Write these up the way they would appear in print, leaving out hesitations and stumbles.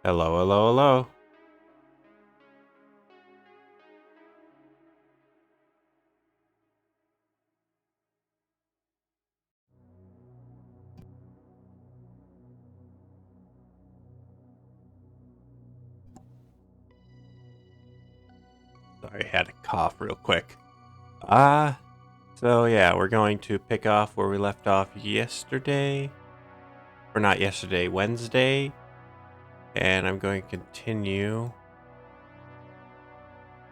Hello, hello, hello. Sorry, I had to cough real quick. So yeah, we're going to pick off where we left off yesterday. Or not yesterday, Wednesday. And I'm going to continue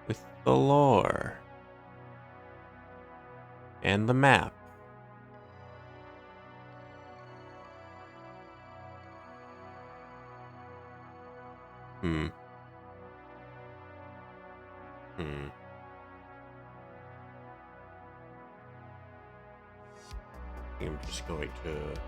with the lore and the map. Hmm. I'm just going to...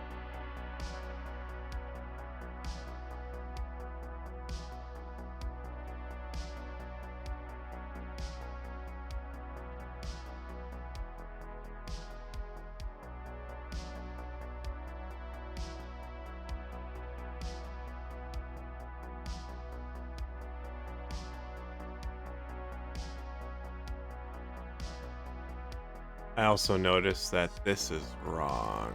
I also noticed that this is wrong.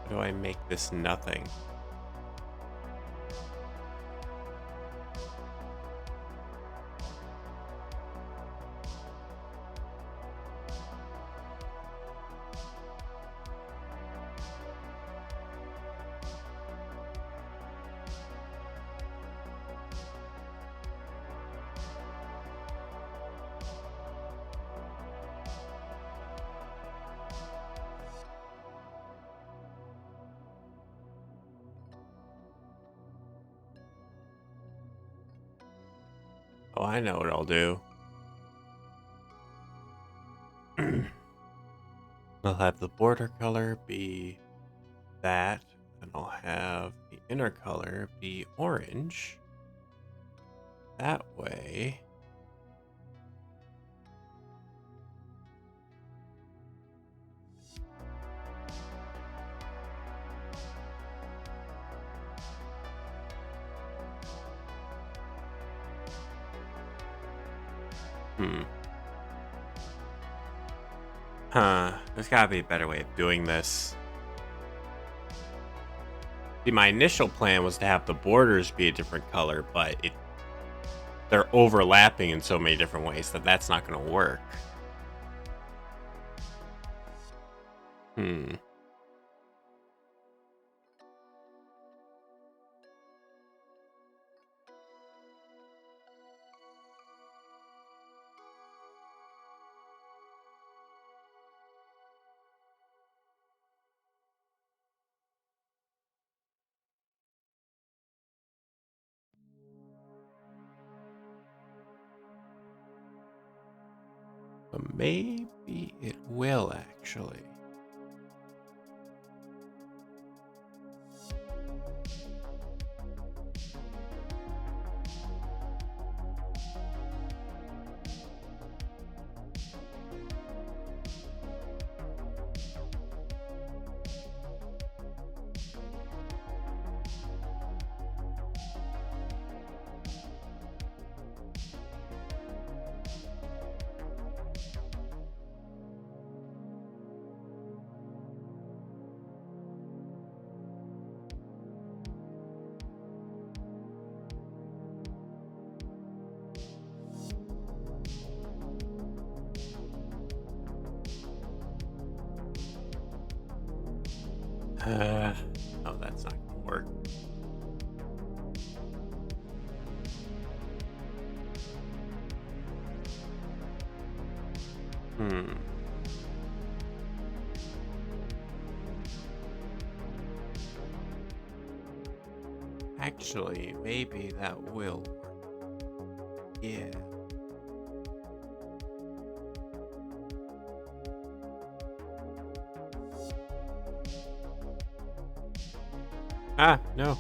How do I make this nothing? Oh, I know what I'll do. I'll have the border color be that, and I'll have the inner color be orange. That way. There's gotta be a better way of doing this. See, my initial plan was to have the borders be a different color, but they're overlapping in so many different ways that that's not going to work. Hmm. But maybe it will actually. Oh, that's not gonna work. Hmm. Actually, maybe that will work. Yeah. Ah, no.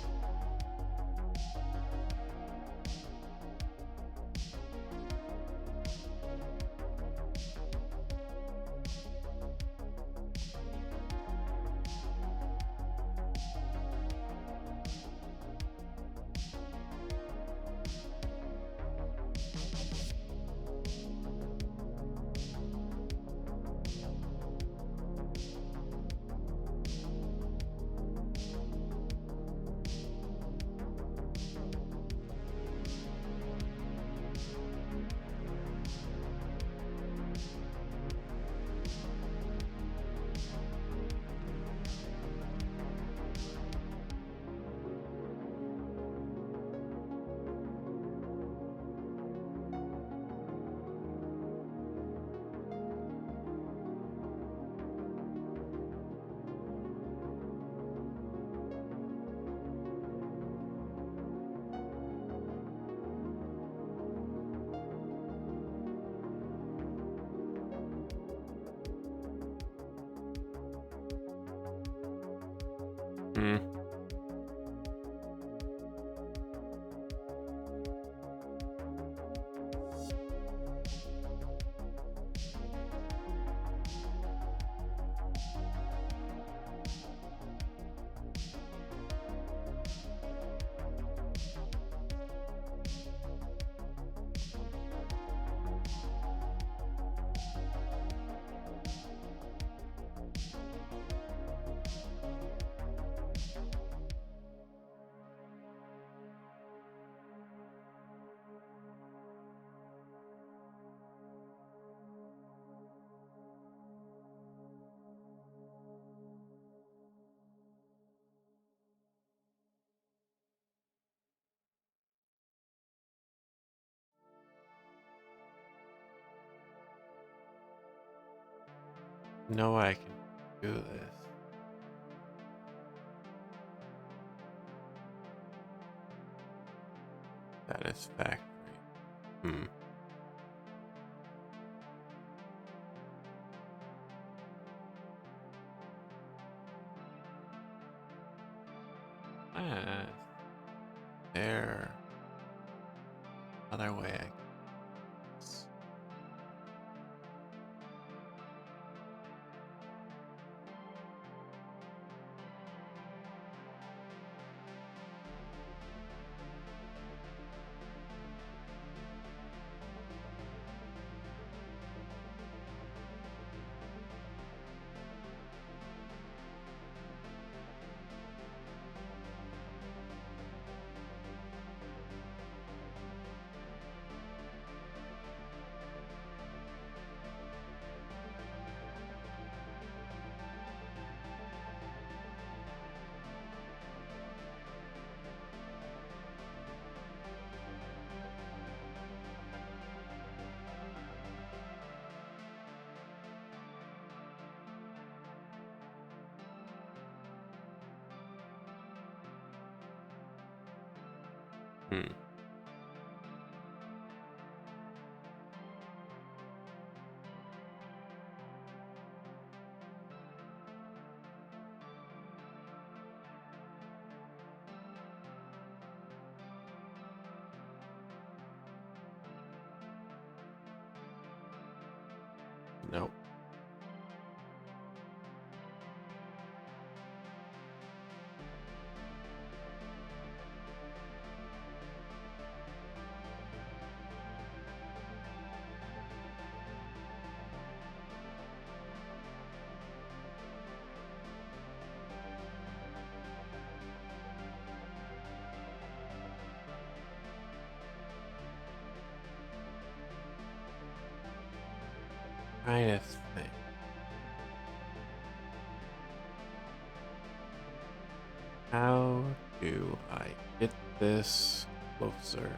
Hmm. No, I can do this. Satisfactory. Hmm. Ah, there. Other way I guess. Hmm. Nope. Trying to think. How do I get this closer?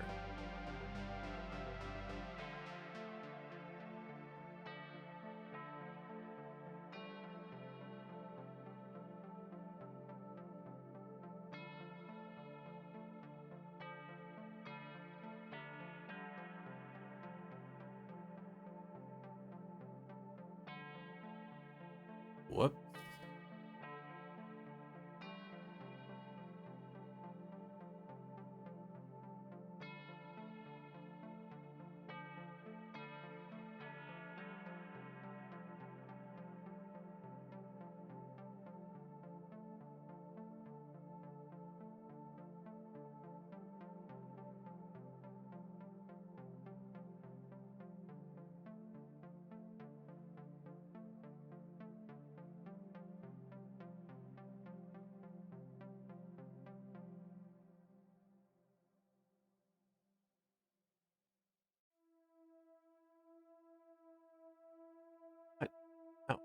Whoop. What? Oh.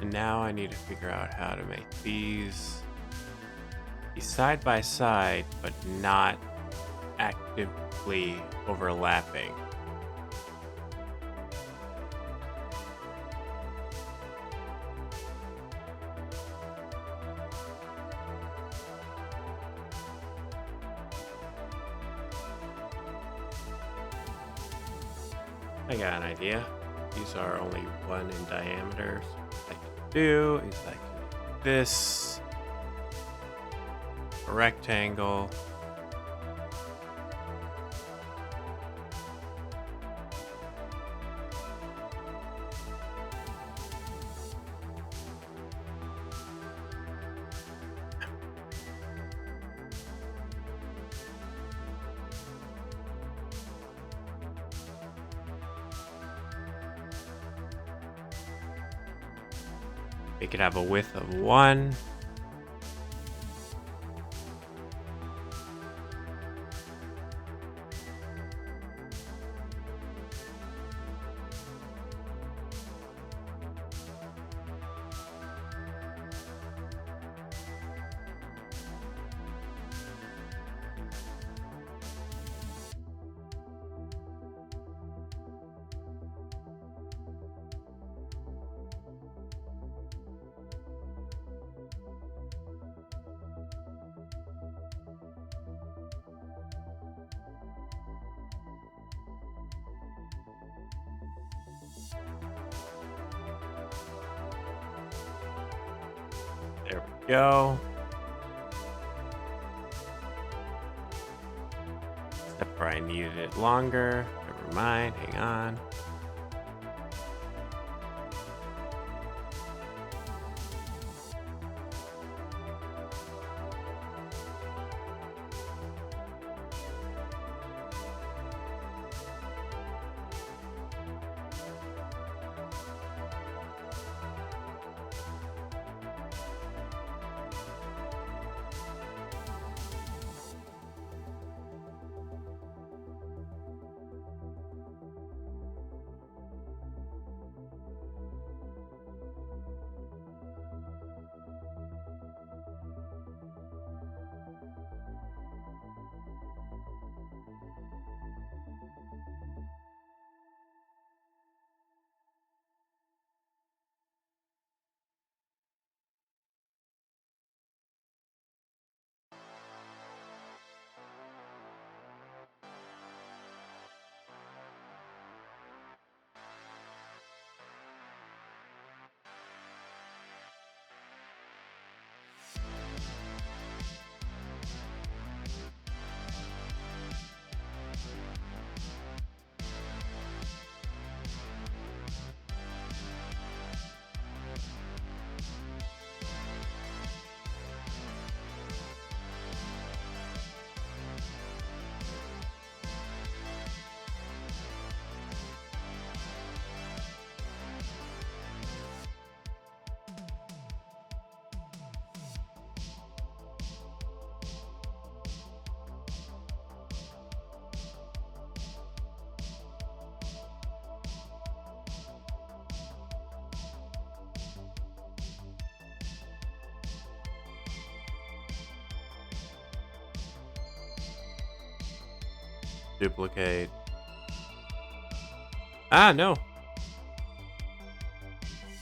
And now I need to figure out how to make these be side by side, but not actively overlapping. I got an idea. These are only 1 in diameter. So what I can do is I can make this a rectangle. It could have a width of 1. There we go. Except for I needed it longer. Never mind. Hang on. Duplicate. Ah, no.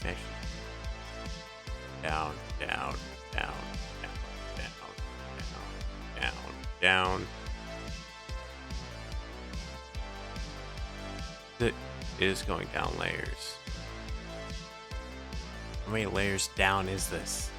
Actually, down, down, down, down, down, down, down. It is going down layers. How many layers down is this?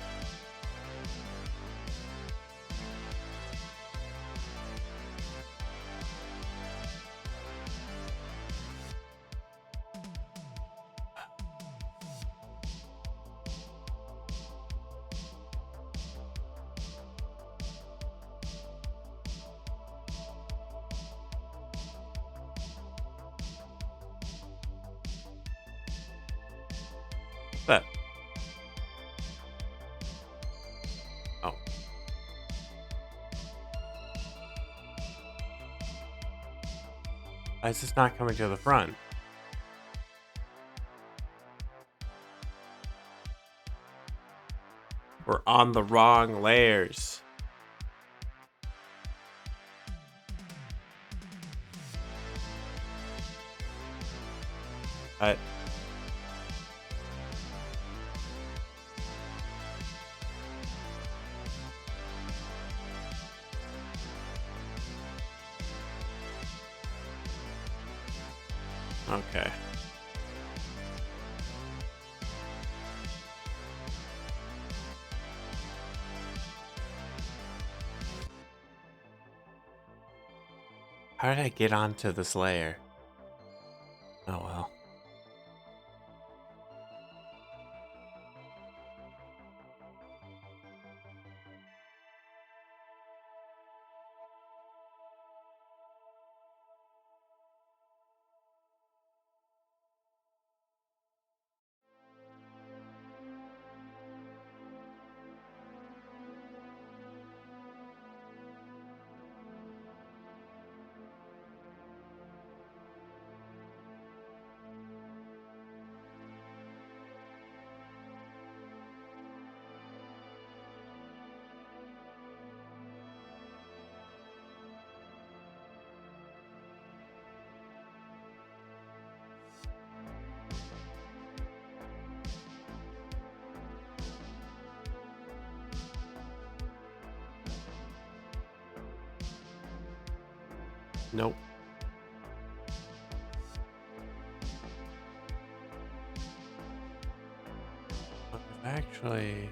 That. Oh. Why is this not coming to the front? We're on the wrong layers. Okay. How did I get onto this layer? Oh well. Nope. Actually,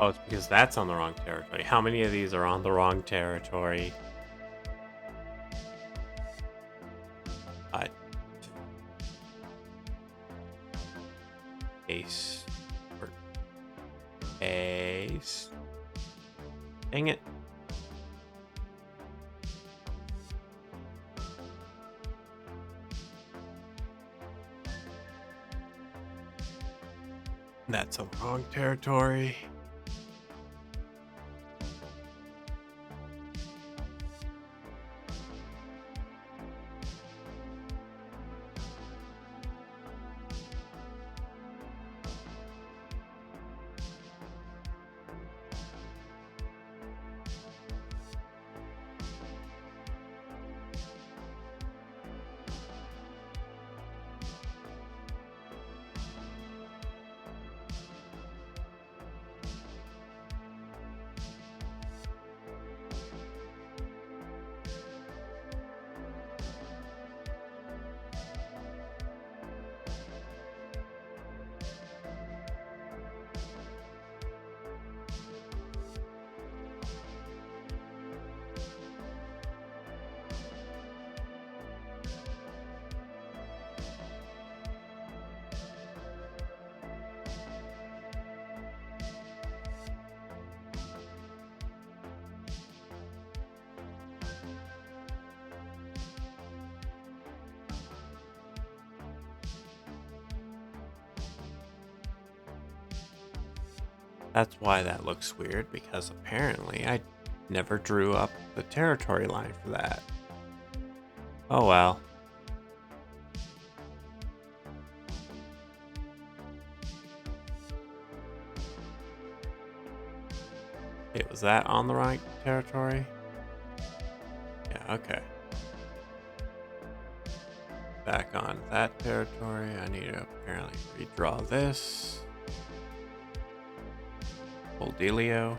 Oh, it's because that's on the wrong territory. How many of these are on the wrong territory? Uh, Ace. Or Ace. Dang it. That's on the wrong territory. That's why that looks weird, because apparently I never drew up the territory line for that. Oh well. Wait, was that on the right territory? Yeah, okay. Back on that territory. I need to apparently redraw this. Full dealio.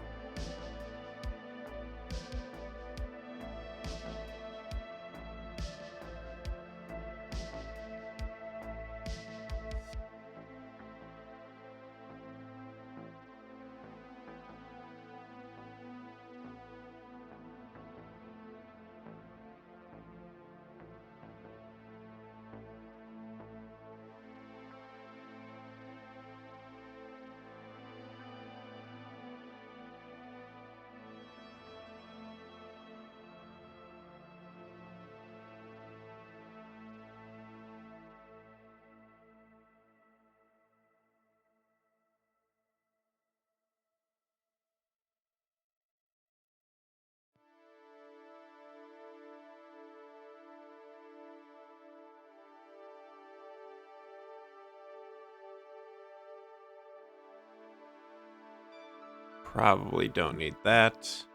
Probably don't need that.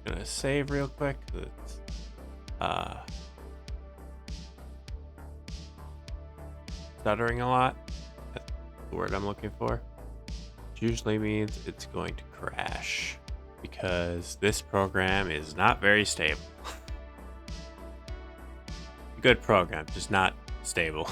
Gonna save real quick. It's stuttering a lot. That's the word I'm looking for. Which usually means it's going to crash, because this program is not very stable. Good program, just not stable.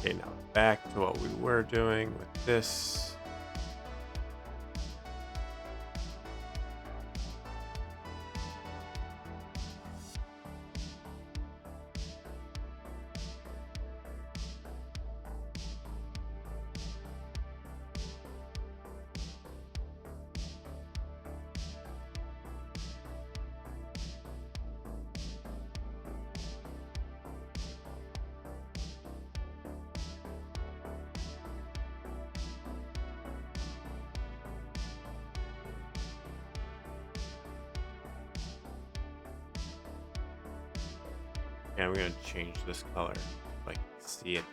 Okay, now back to what we were doing with this. Yeah, I'm gonna change this color so I can see it.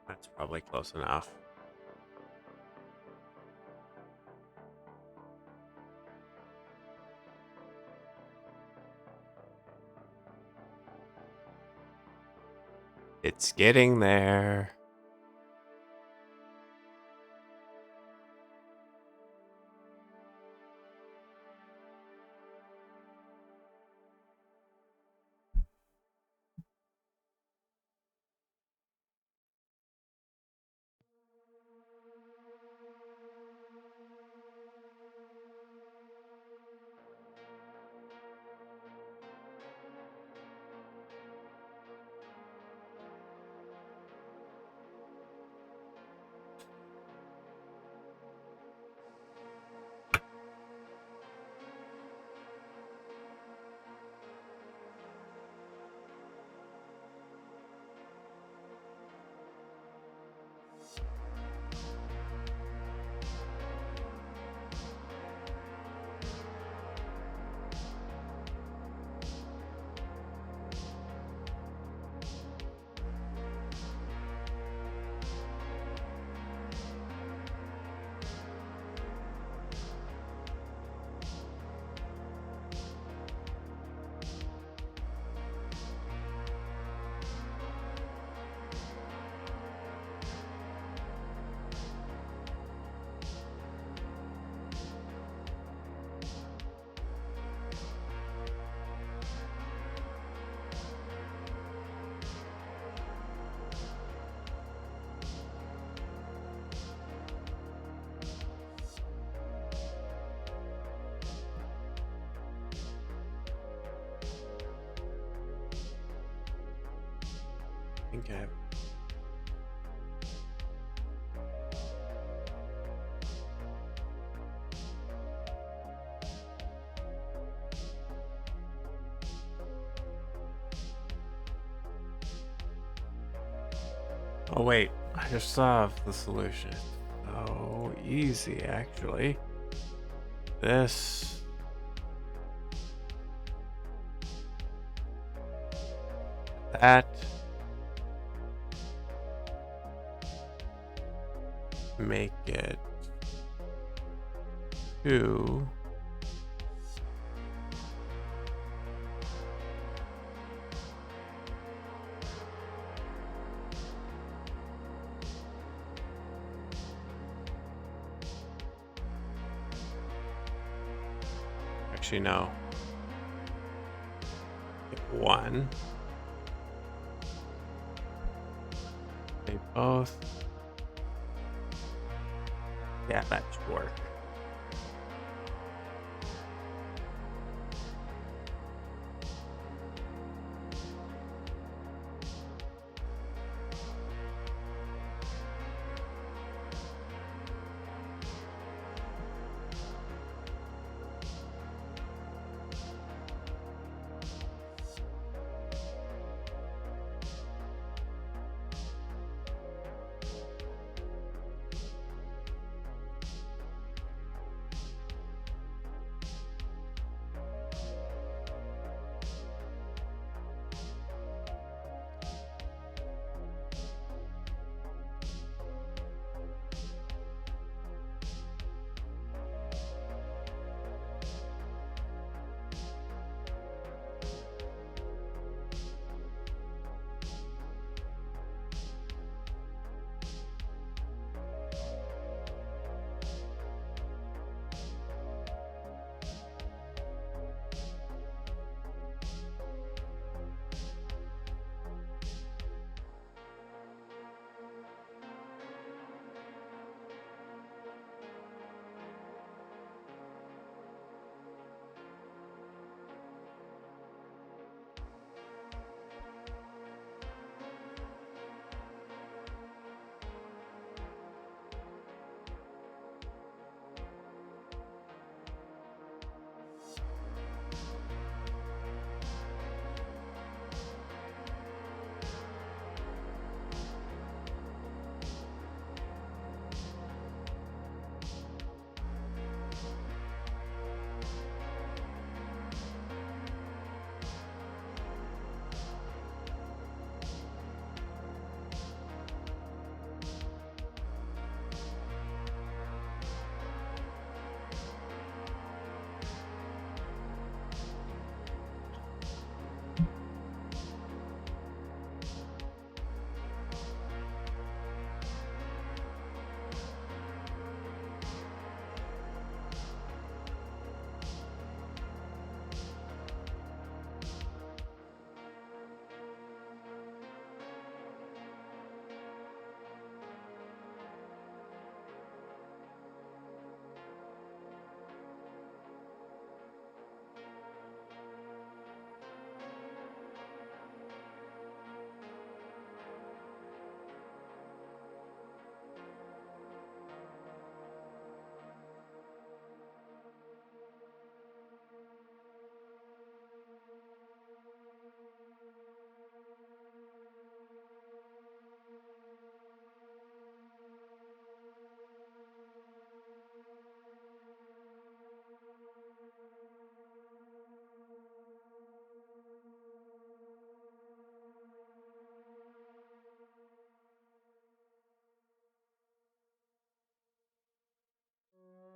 That's probably close enough. It's getting there. I think I have. Oh wait, I just saw the solution. So easy, actually. This. That. Make it 2. Actually, no. 1. They both. Yeah, that should work.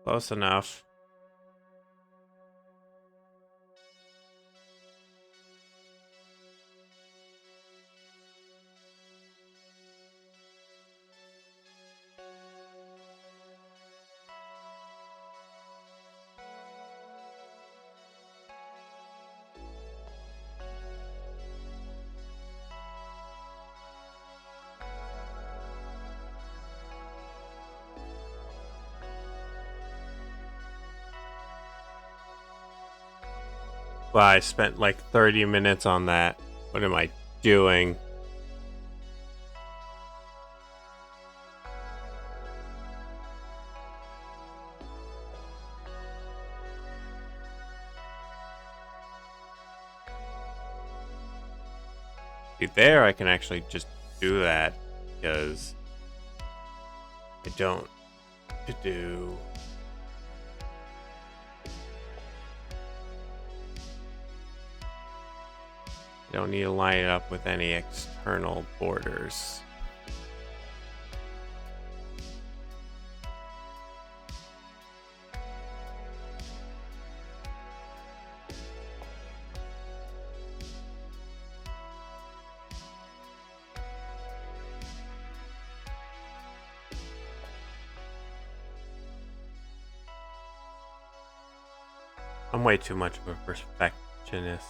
Close enough. Wow, I spent like 30 minutes on that. What am I doing? See, there I can actually just do that because I don't to do. I don't need to line it up with any external borders. I'm way too much of a perfectionist.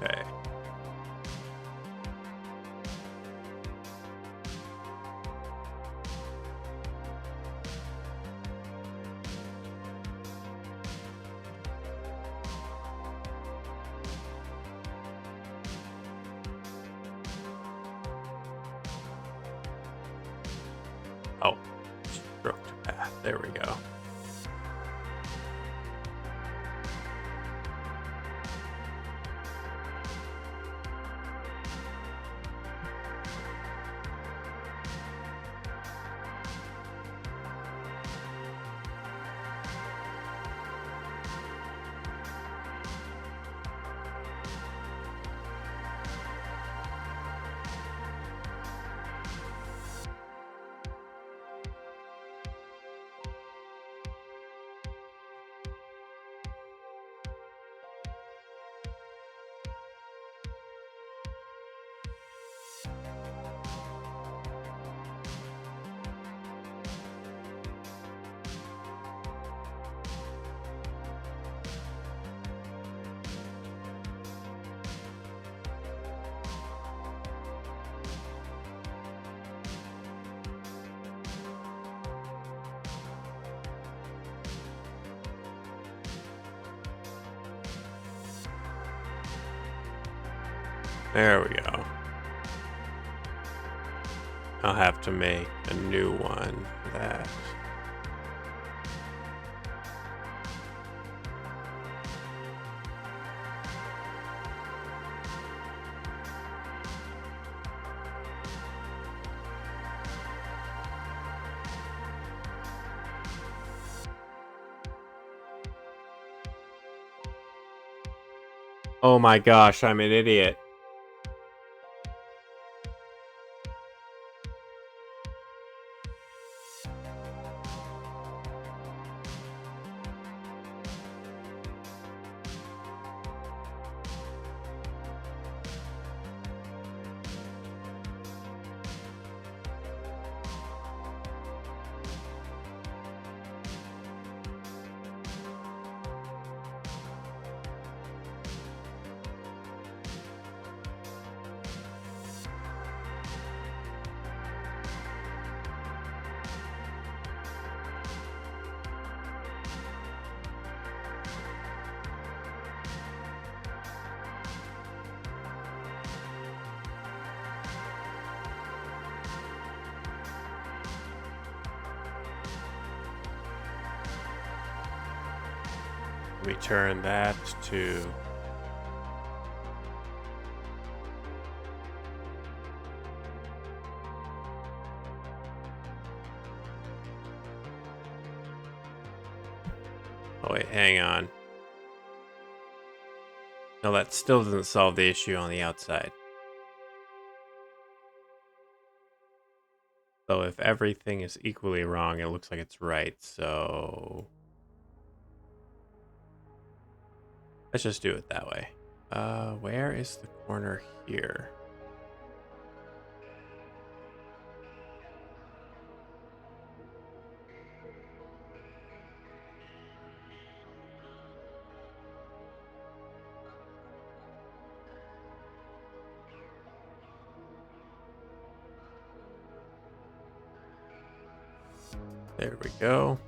Okay. There we go. There we go. I'll have to make a new one for that. Oh my gosh, I'm an idiot. We turn that to oh wait, hang on. No, that still doesn't solve the issue on the outside. So if everything is equally wrong, it looks like it's right. So let's just do it that way. Where is the corner here? There we go.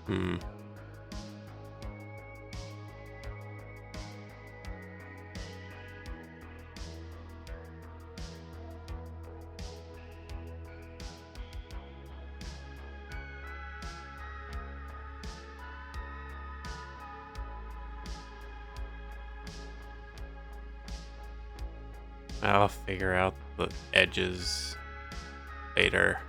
Hmm. I'll figure out the edges later.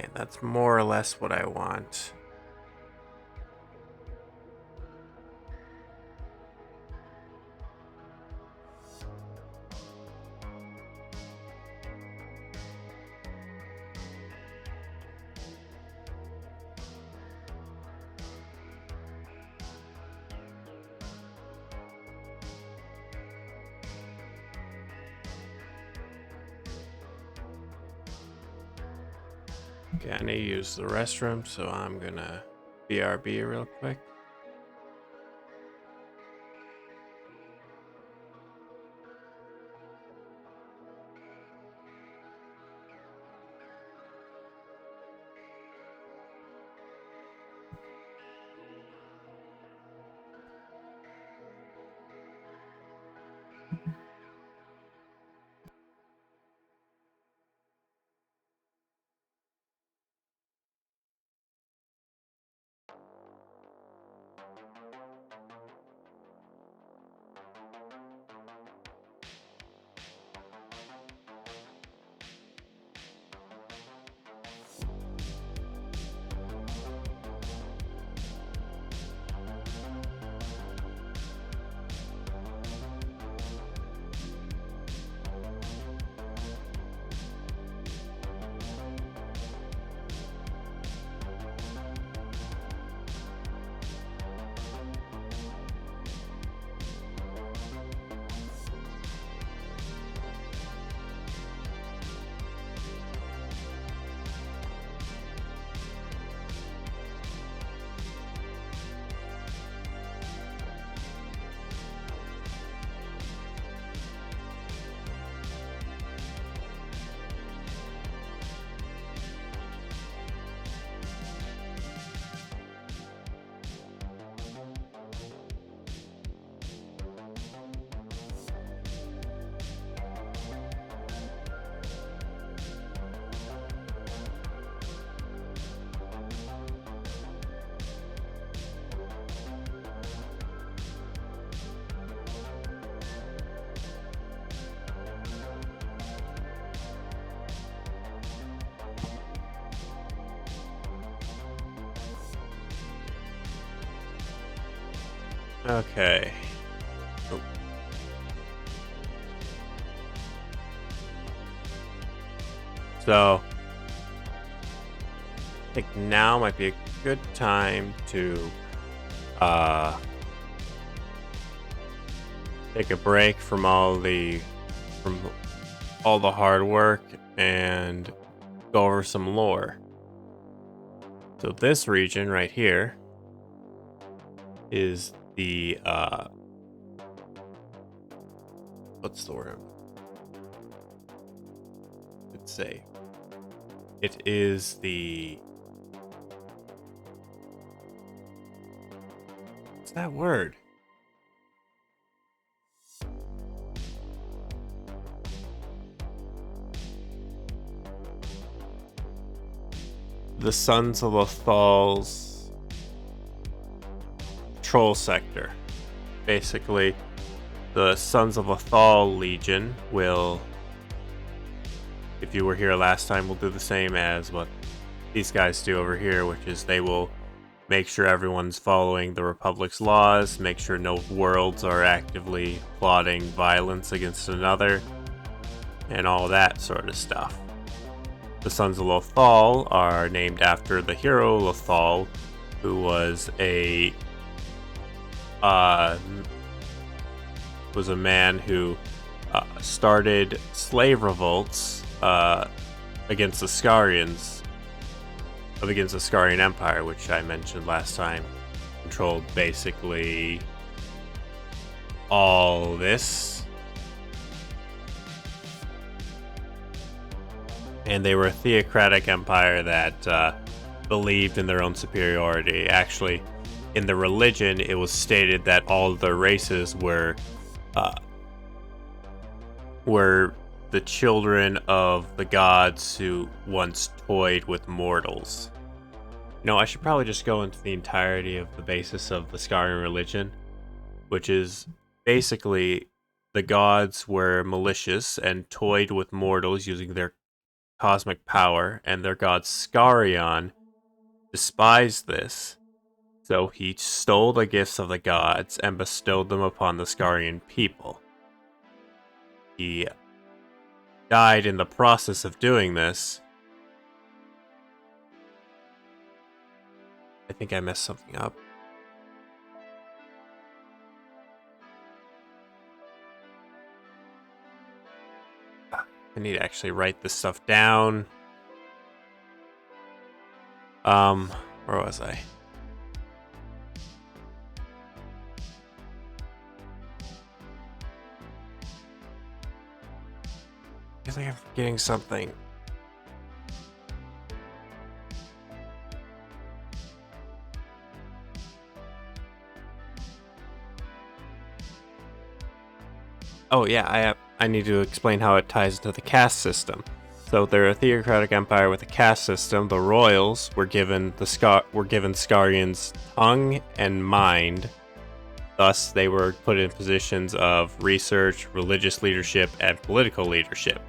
And that's more or less what I want. Okay, I need to use the restroom, so I'm gonna BRB real quick. Okay. Oh. So, I think now might be a good time to take a break from all the hard work and go over some lore. So this region right here is the what's the word? Let's say it is the what's that word? The Sons of Lethal's Troll Sector. Basically, the Sons of Lethal Legion will, if you were here last time, will do the same as what these guys do over here, which is they will make sure everyone's following the Republic's laws, make sure no worlds are actively plotting violence against another, and all that sort of stuff. The Sons of Lethal are named after the hero Lethal, who was a man who started slave revolts against the Scarians, against the Scarian Empire, which I mentioned last time, controlled basically all this. and they were a theocratic empire that believed in their own superiority. Actually, in the religion, it was stated that all of the races uh, were the children of the gods who once toyed with mortals. I should probably just go into the entirety of the basis of the Skarian religion, which is basically the gods were malicious and toyed with mortals using their cosmic power, and their god Skarion despised this. So he stole the gifts of the gods and bestowed them upon the Skarian people. He died in the process of doing this. I think I messed something up. I need to actually write this stuff down. Where was I? I think I'm forgetting something. Oh yeah, I need to explain how it ties into the caste system. So they're a theocratic empire with a caste system. The royals were given Skarian's tongue and mind. Thus, they were put in positions of research, religious leadership, and political leadership.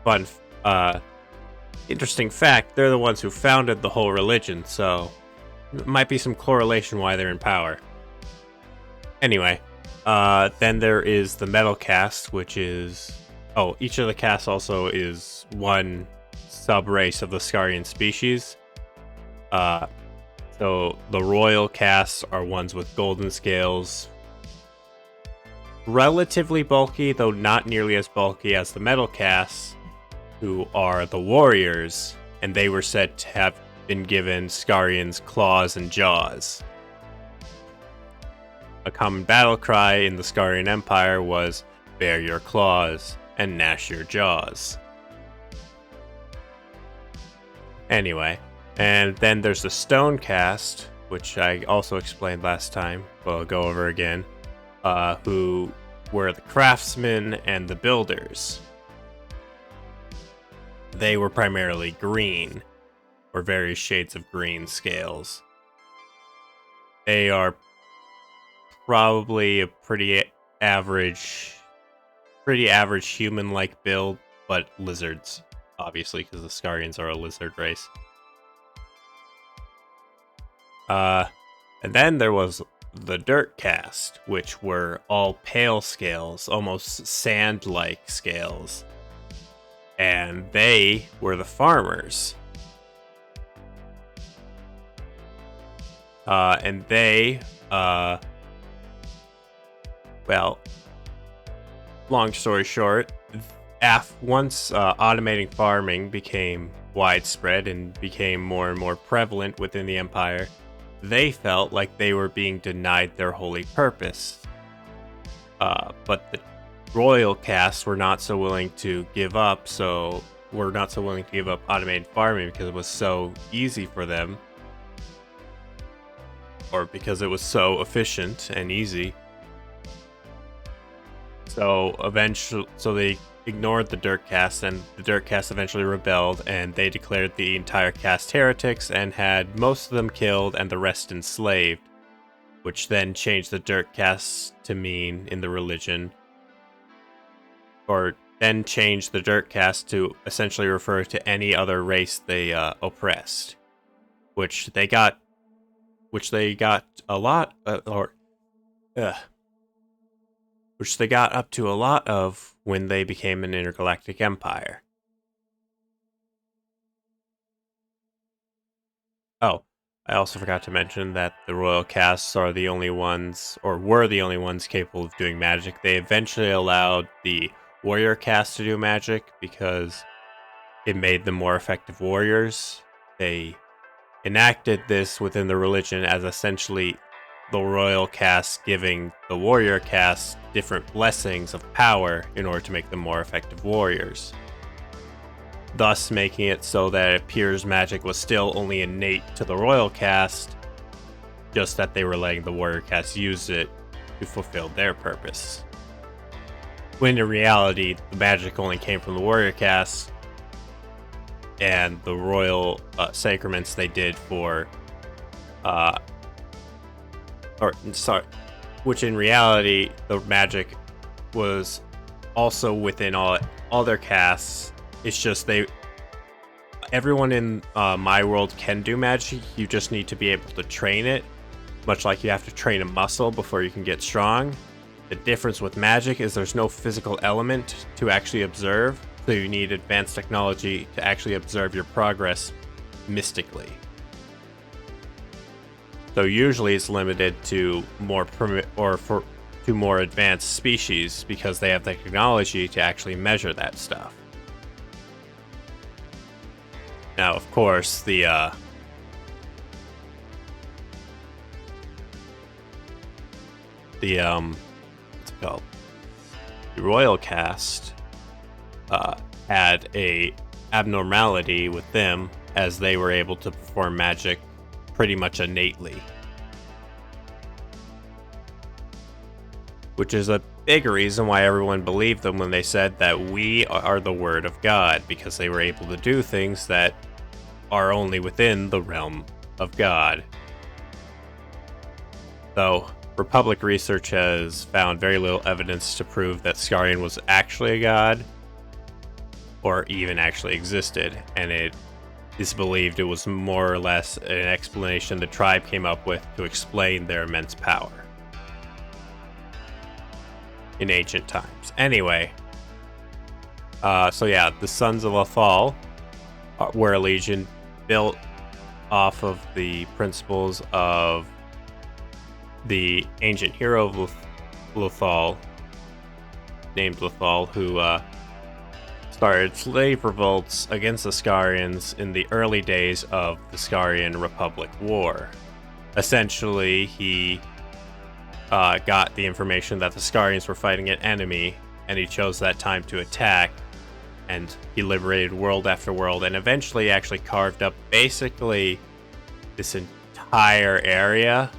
Fun, interesting fact, they're the ones who founded the whole religion, so it might be some correlation why they're in power. Anyway, then there is the metal caste, which is... Oh, each of the castes also is one sub-race of the Skarian species. So the royal castes are ones with golden scales. Relatively bulky, though not nearly as bulky as the metal castes, who are the warriors, and they were said to have been given Skarian's claws and jaws. A common battle cry in the Skarian Empire was, "Bare your claws and gnash your jaws." Anyway, and then there's the stone caste, which I also explained last time, but I'll go over again, who were the craftsmen and the builders. They were primarily green, or various shades of green scales. They are probably a pretty average human-like build, but lizards, obviously, because the Skarians are a lizard race. And then there was the dirt caste, which were all pale scales, almost sand-like scales. And they were the farmers. And they, well, long story short, once automating farming became widespread and became more and more prevalent within the empire, they felt like they were being denied their holy purpose. But the royal castes were not so willing to give up, automated farming because it was so easy for them, or because it was so efficient and easy. So they ignored the dirt caste, and the dirt caste eventually rebelled, and they declared the entire caste heretics and had most of them killed and the rest enslaved, which then changed the dirt caste to mean in the religion, or then changed the dirt caste to essentially refer to any other race they oppressed, which they got a lot, which they got up to a lot of when they became an intergalactic empire. Oh, I also forgot to mention that the royal castes are the only ones, or were the only ones capable of doing magic. They eventually allowed the warrior caste to do magic because it made them more effective warriors. They enacted this within the religion as essentially the royal caste giving the warrior caste different blessings of power in order to make them more effective warriors. thus making it so that it appears magic was still only innate to the royal caste, just that they were letting the warrior caste use it to fulfill their purpose. When in reality, the magic only came from the warrior caste, and the royal sacraments they did for, which in reality, the magic was also within all their castes. It's just everyone in my world can do magic. You just need to be able to train it, much like you have to train a muscle before you can get strong. The difference with magic is there's no physical element to actually observe, so you need advanced technology to actually observe your progress mystically. So usually it's limited to more more advanced species because they have the technology to actually measure that stuff. Now, of course, what's it called? The royal caste had a abnormality with them, as they were able to perform magic pretty much innately, which is a big reason why everyone believed them when they said that we are the word of God, because they were able to do things that are only within the realm of God. Though Republic research has found very little evidence to prove that Skarian was actually a god, or even actually existed, and it is believed it was more or less an explanation the tribe came up with to explain their immense power in ancient times. Anyway, so yeah, the Sons of Lothal were a legion built off of the principles of the ancient hero of Lothal, named Lothal, who started slave revolts against the Skarians in the early days of the Skarian Republic War. Essentially, he got the information that the Skarians were fighting an enemy, and he chose that time to attack, and he liberated world after world, and eventually actually carved up basically this entire area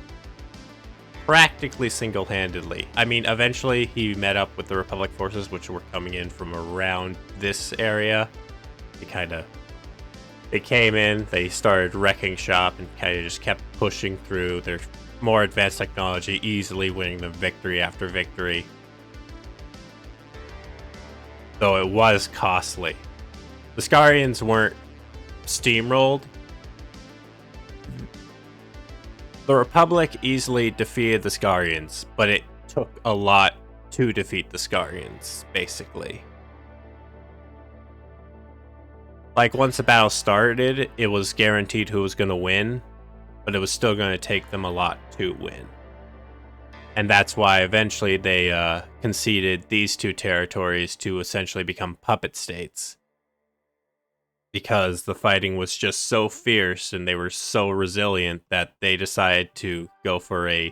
practically single-handedly. I mean, eventually he met up with the Republic forces, which were coming in from around this area. They came in, they started wrecking shop, and kind of just kept pushing through their more advanced technology, easily winning them victory after victory. Though it was costly. The Skarians weren't steamrolled. The Republic easily defeated the Skarians, but it took a lot to defeat the Skarians, basically. Like, once the battle started, it was guaranteed who was going to win, but it was still going to take them a lot to win. And that's why eventually they conceded these two territories to essentially become puppet states. Because the fighting was just so fierce and they were so resilient that they decided to go for a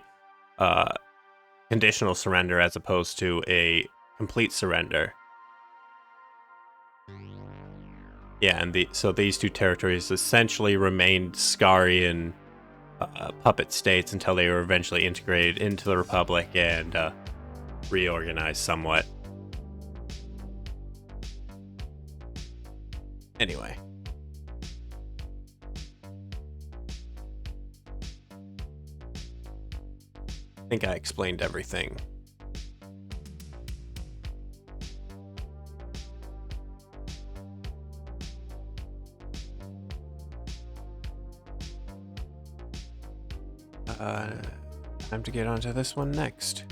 conditional surrender as opposed to a complete surrender. Yeah, and so these two territories essentially remained Skarian puppet states until they were eventually integrated into the Republic and reorganized somewhat. Anyway. I think I explained everything. Time to get onto this one next.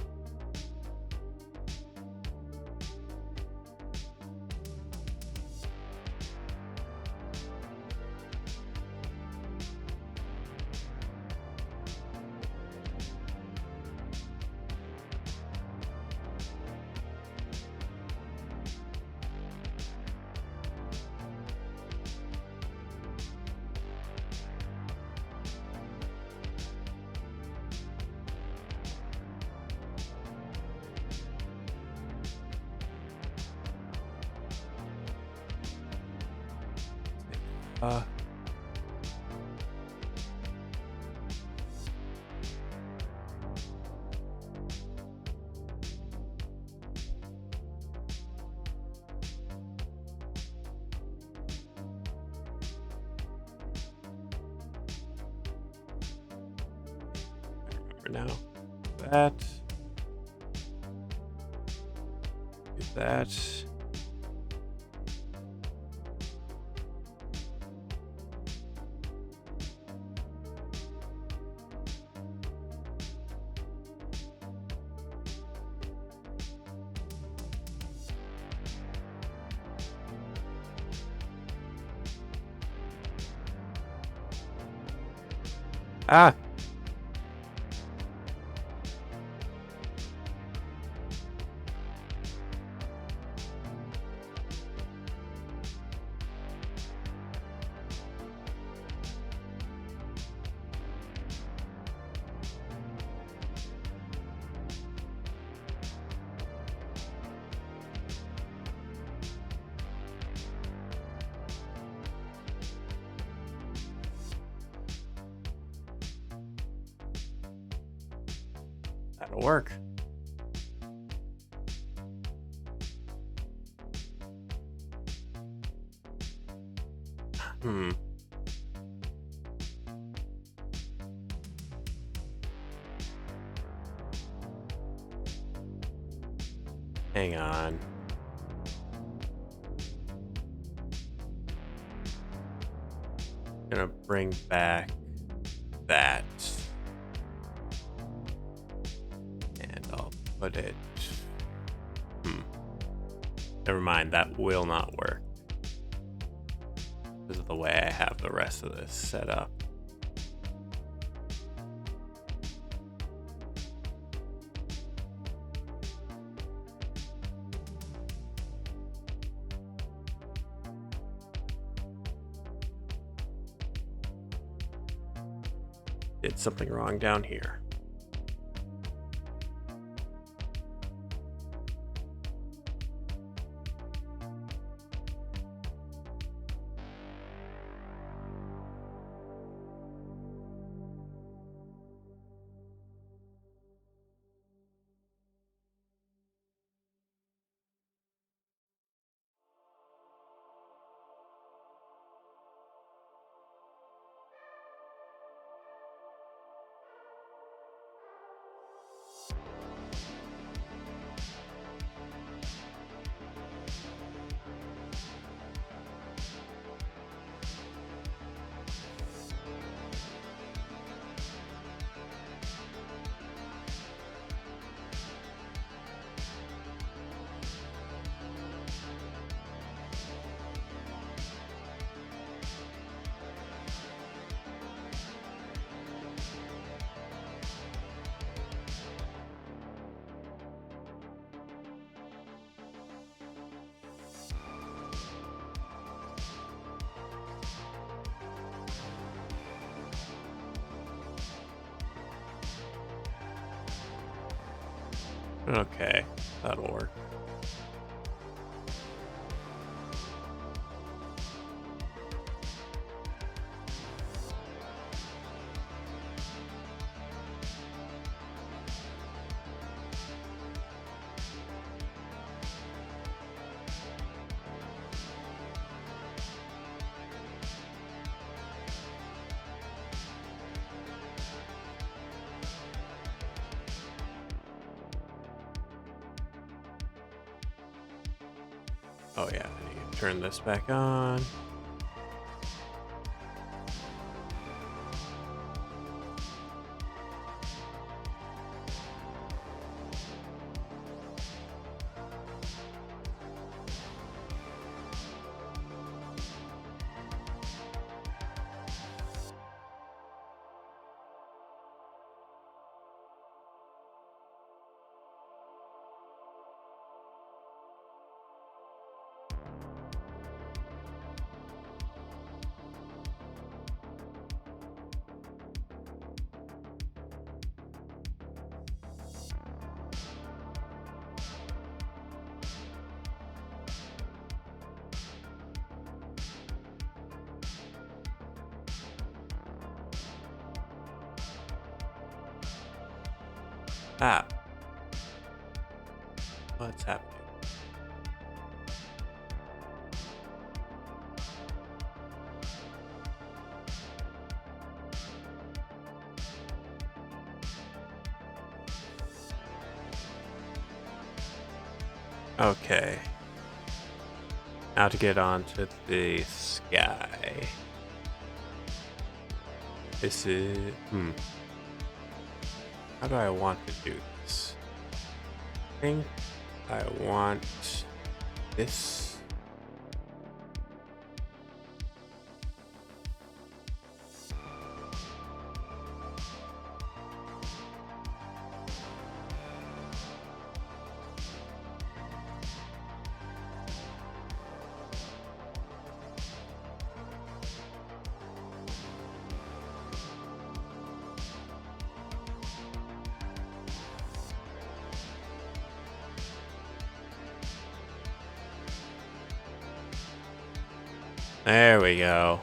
Uh. Now, that. Do that. Ah! That'll work. Hmm. Hang on. Gonna bring back that. And I'll put it. Never mind, that will not work. Because of the way I have the rest of this set up. Did something wrong down here. Okay, that'll work. Oh yeah, I need to turn this back on. Ah. What's happening? Okay. Now to get on to the sky. This is... How do I want to do this? I think I want this. There we go.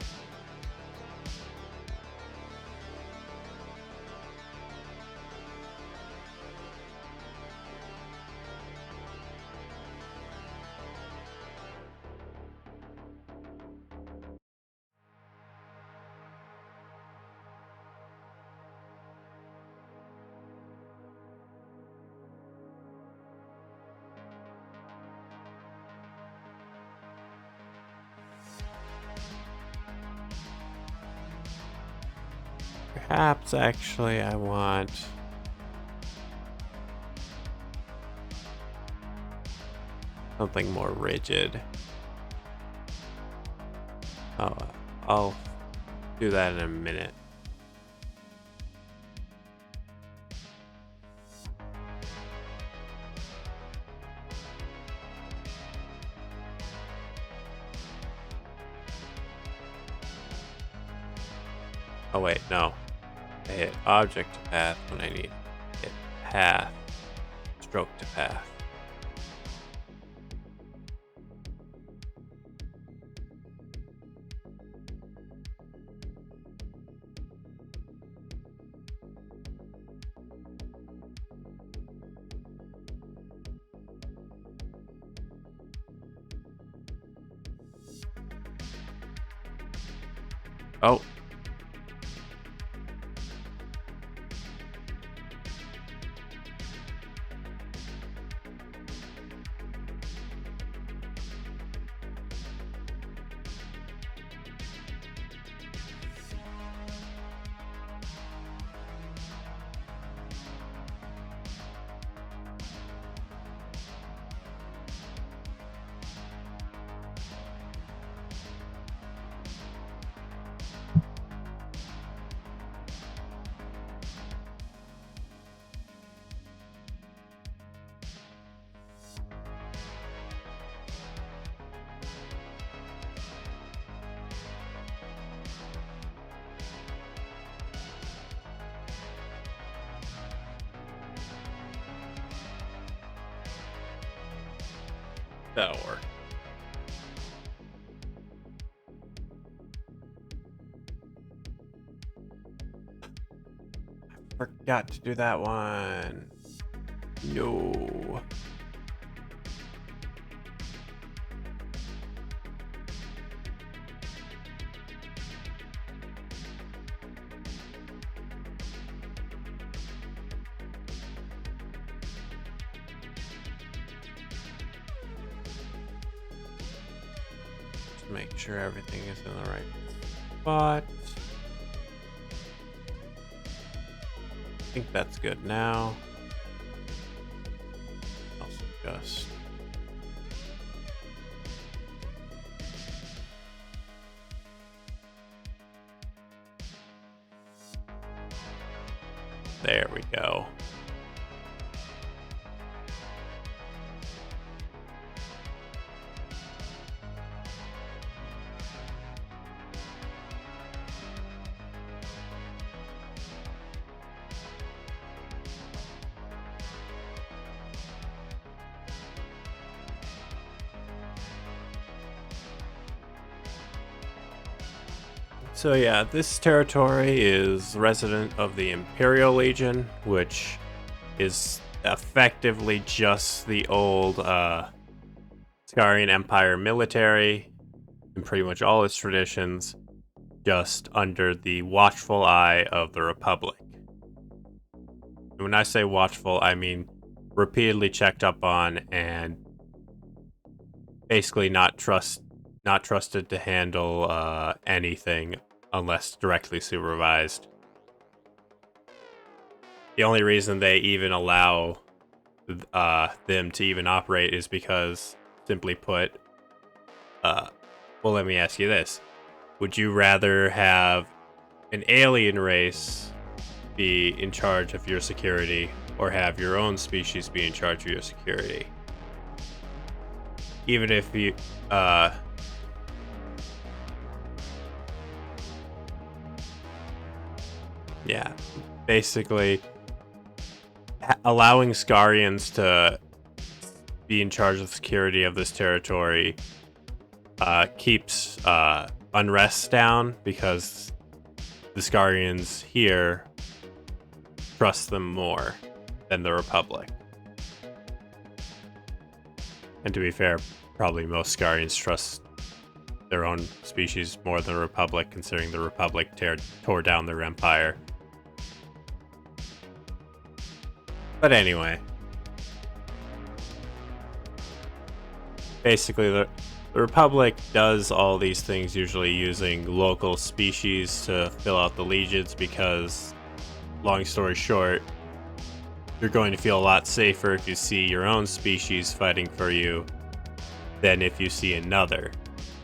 Perhaps actually I want something more rigid. Oh, I'll do that in a minute. Oh wait, no. I hit object to path when I need hit path, stroke to path. Oh. That'll work. I forgot to do that one. No. Make sure everything is in the right spot. I think that's good now. Also just there we go. So yeah, this territory is resident of the Imperial Legion, which is effectively just the old Skarian Empire military and pretty much all its traditions, just under the watchful eye of the Republic. And when I say watchful, I mean repeatedly checked up on and basically not trusted to handle anything unless directly supervised. The only reason they even allow them to even operate is because, simply put, well, let me ask you this. Would you rather have an alien race be in charge of your security or have your own species be in charge of your security? Even if you, yeah, basically allowing Skarians to be in charge of the security of this territory keeps unrest down, because the Skarians here trust them more than the Republic. And to be fair, probably most Skarians trust their own species more than the Republic, considering the Republic tore down their empire. But anyway, basically the Republic does all these things usually using local species to fill out the legions, because, long story short, you're going to feel a lot safer if you see your own species fighting for you than if you see another.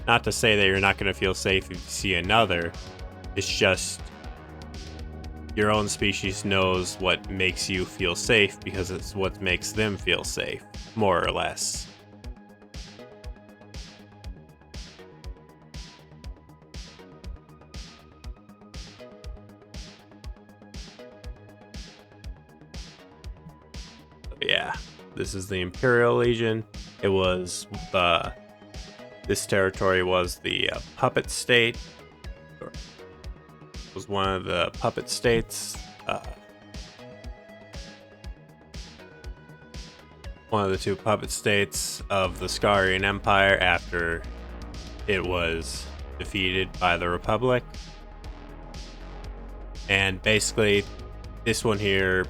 Not to say that you're not going to feel safe if you see another, it's just your own species knows what makes you feel safe because it's what makes them feel safe, more or less. Yeah, this is the Imperial Legion. It was this territory was the puppet state. It was one of the puppet states. One of the two puppet states of the Skarian Empire after it was defeated by the Republic. And basically, this one here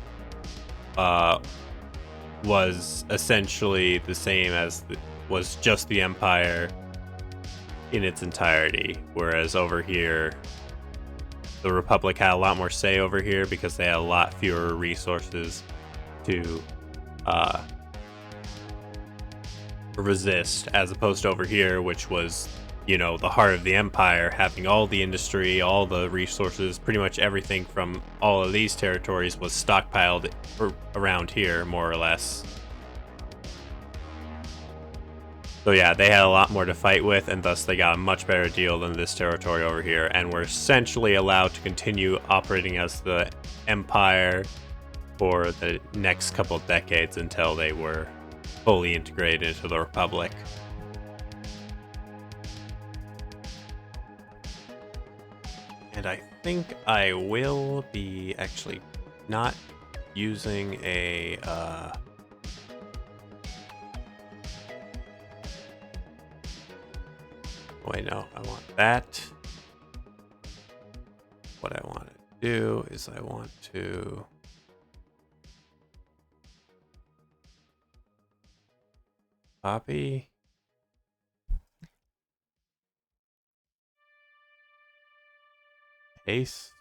was essentially the same as was just the Empire in its entirety, whereas over here the Republic had a lot more say over here because they had a lot fewer resources to resist, as opposed to over here, which was, you know, the heart of the Empire, having all the industry, all the resources, pretty much everything from all of these territories was stockpiled around here, more or less. So yeah, they had a lot more to fight with, and thus they got a much better deal than this territory over here, and were essentially allowed to continue operating as the Empire for the next couple of decades until they were fully integrated into the Republic. And I think I will be actually not using a wait, no, I want that. What I want to do is I want to copy. Paste.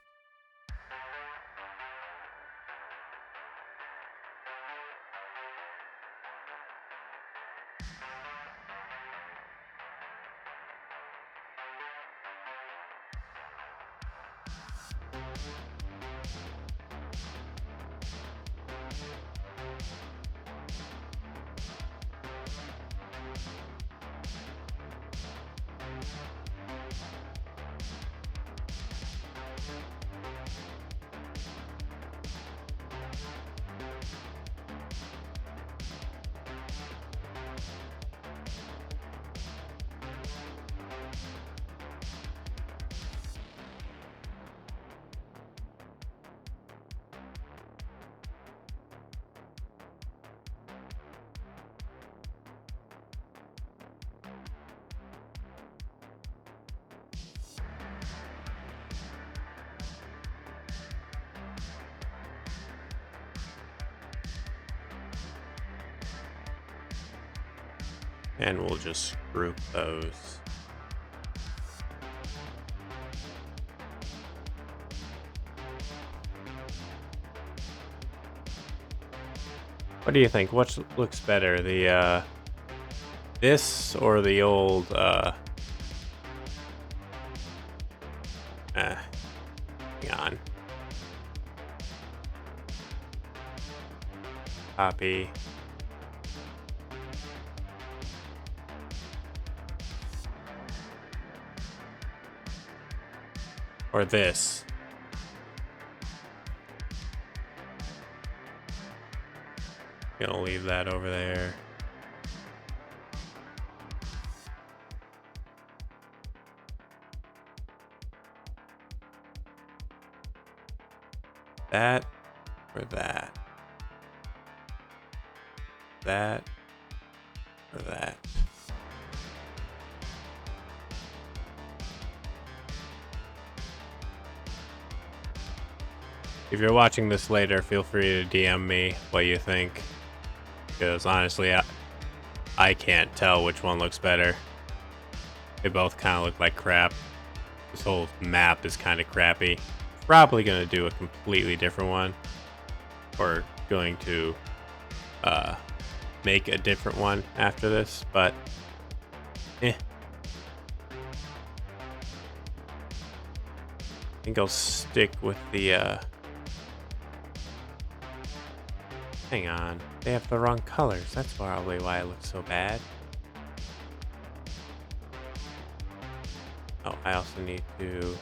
And we'll just group those. What do you think? What looks better, the this or the old hang on. Copy. Or this. Gonna leave that over there. That or that. That or that. If you're watching this later, feel free to DM me what you think. Because honestly, I can't tell which one looks better. They both kind of look like crap. This whole map is kind of crappy. Probably going to do a completely different one. Or going to make a different one after this, but I think I'll stick with the hang on, they have the wrong colors. That's probably why it looks so bad. Oh, I also need to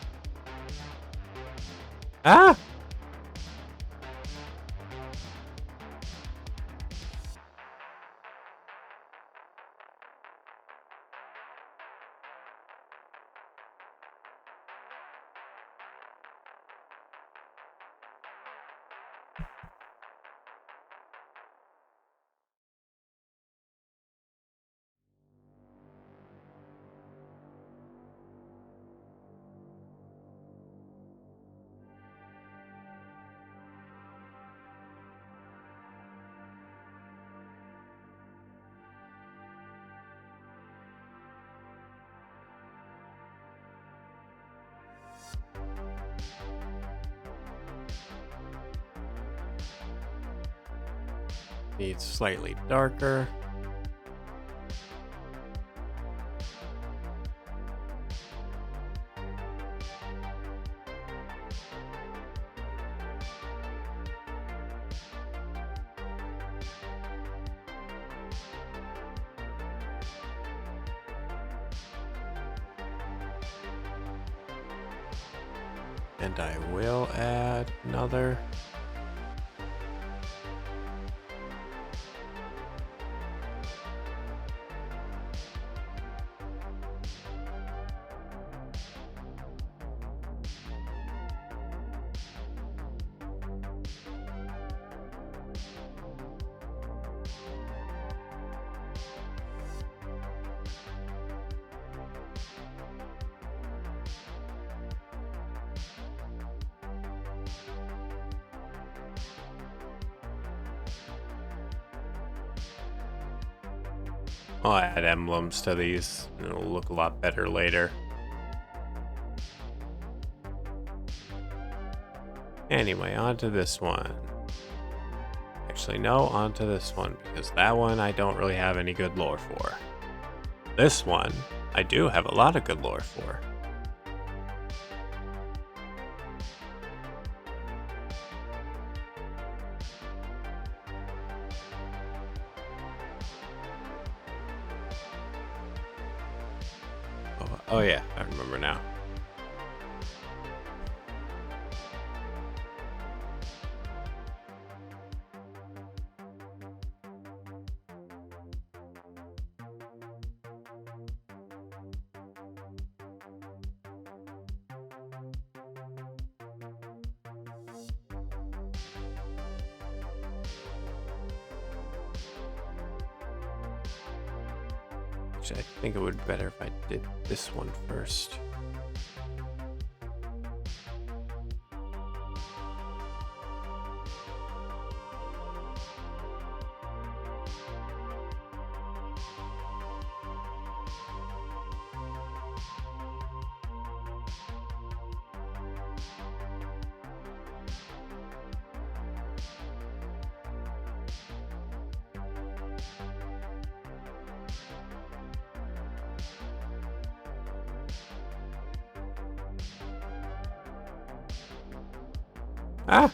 need slightly darker. And I will add another. I'll add emblems to these, and it'll look a lot better later. Anyway, on to this one. Actually, no, on to this one, because that one I don't really have any good lore for. This one, I do have a lot of good lore for. Oh yeah, I remember now. Actually, I think it would be better if I did this one first. Ah!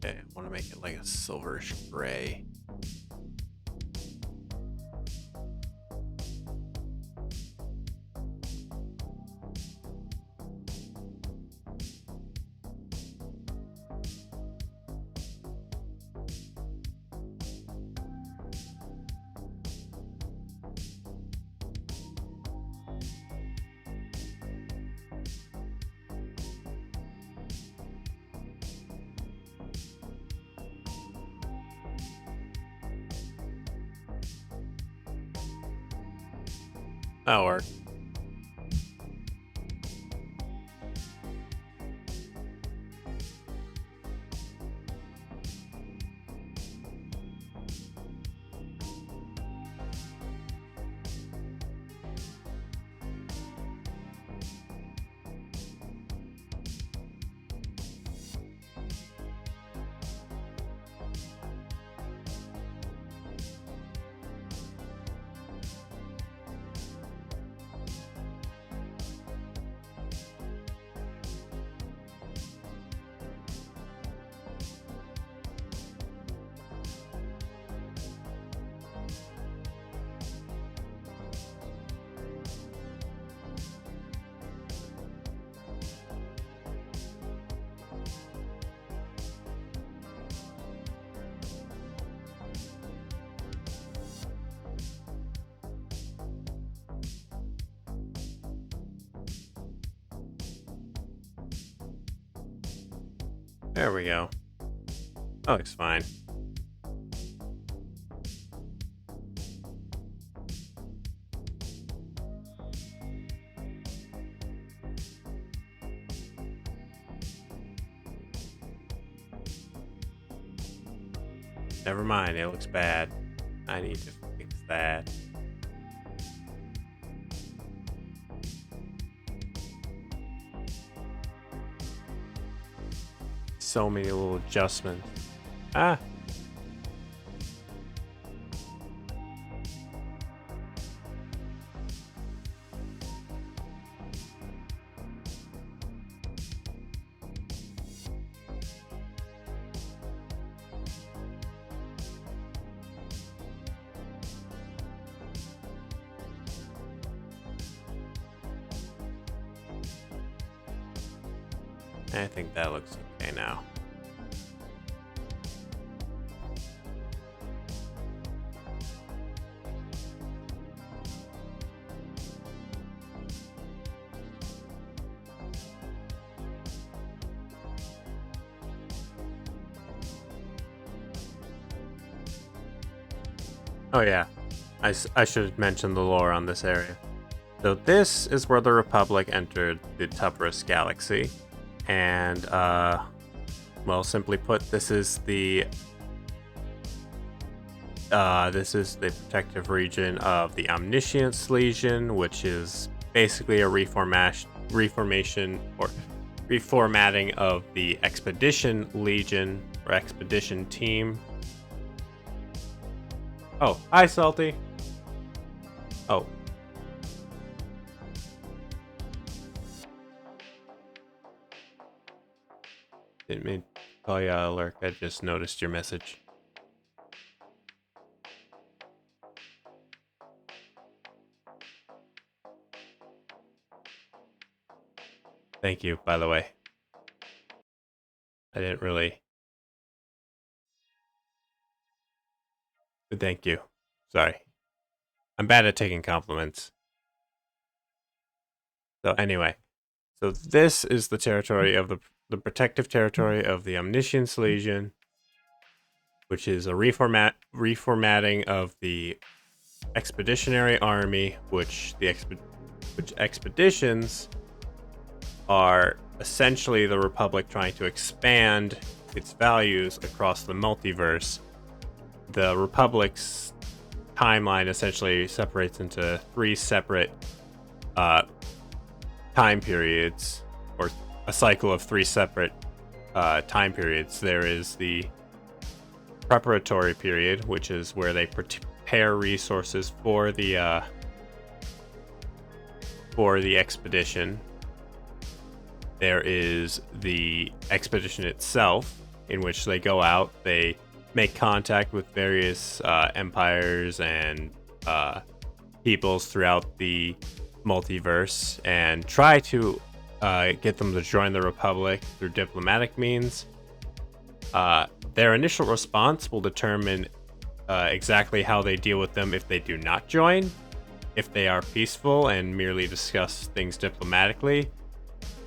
Okay, I want to make it like a silverish gray. That'll work. There we go. That looks fine. Never mind, it looks bad. I need to fix that. So many little adjustments. Ah! I think that looks okay now. Oh yeah, I should mention the lore on this area. So this is where the Republic entered the Tubris galaxy, and well, simply put, this is the protective region of the Omniscience Legion, which is basically a reformation or reformatting of the Expedition Legion or Expedition Team. Oh, hi, Salty. Oh. Didn't mean to call you out, Lurk. I just noticed your message. Thank you, by the way. I didn't really... But thank you. Sorry. I'm bad at taking compliments. So anyway. So this is the territory of the protective territory of the Omniscience Legion, which is a reformatting of the Expeditionary Army, which expeditions are essentially the Republic trying to expand its values across the multiverse. The Republic's timeline essentially separates into 3 separate time periods, or a cycle of 3 separate time periods. There is the preparatory period, which is where they prepare resources for the expedition. There is the expedition itself, in which they go out, they make contact with various empires and peoples throughout the multiverse and try to get them to join the Republic through diplomatic means. Their initial response will determine exactly how they deal with them if they do not join. If they are peaceful and merely discuss things diplomatically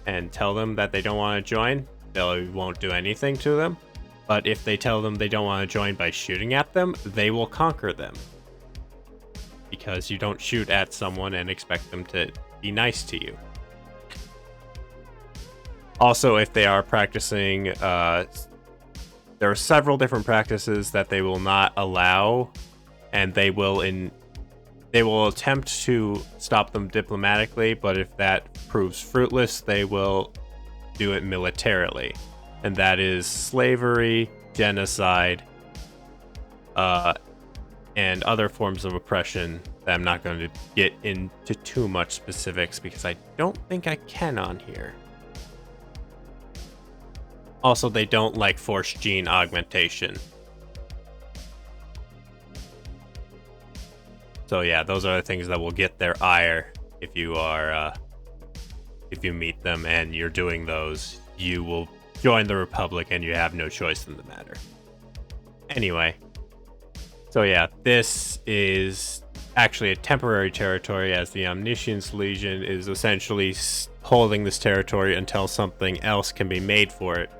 and tell them that they don't want to join, they won't do anything to them. But if they tell them they don't want to join by shooting at them, they will conquer them. Because you don't shoot at someone and expect them to be nice to you. Also, if they are practicing, there are several different practices that they will not allow, and they will attempt to stop them diplomatically, but if that proves fruitless, they will do it militarily. And that is slavery, genocide, and other forms of oppression that I'm not going to get into too much specifics because I don't think I can on here. Also, they don't like forced gene augmentation. So yeah, those are the things that will get their ire if you meet them and you're doing those. You will join the Republic and you have no choice in the matter. Anyway, so yeah, this is actually a temporary territory, as the Omniscience Legion is essentially holding this territory until something else can be made for it,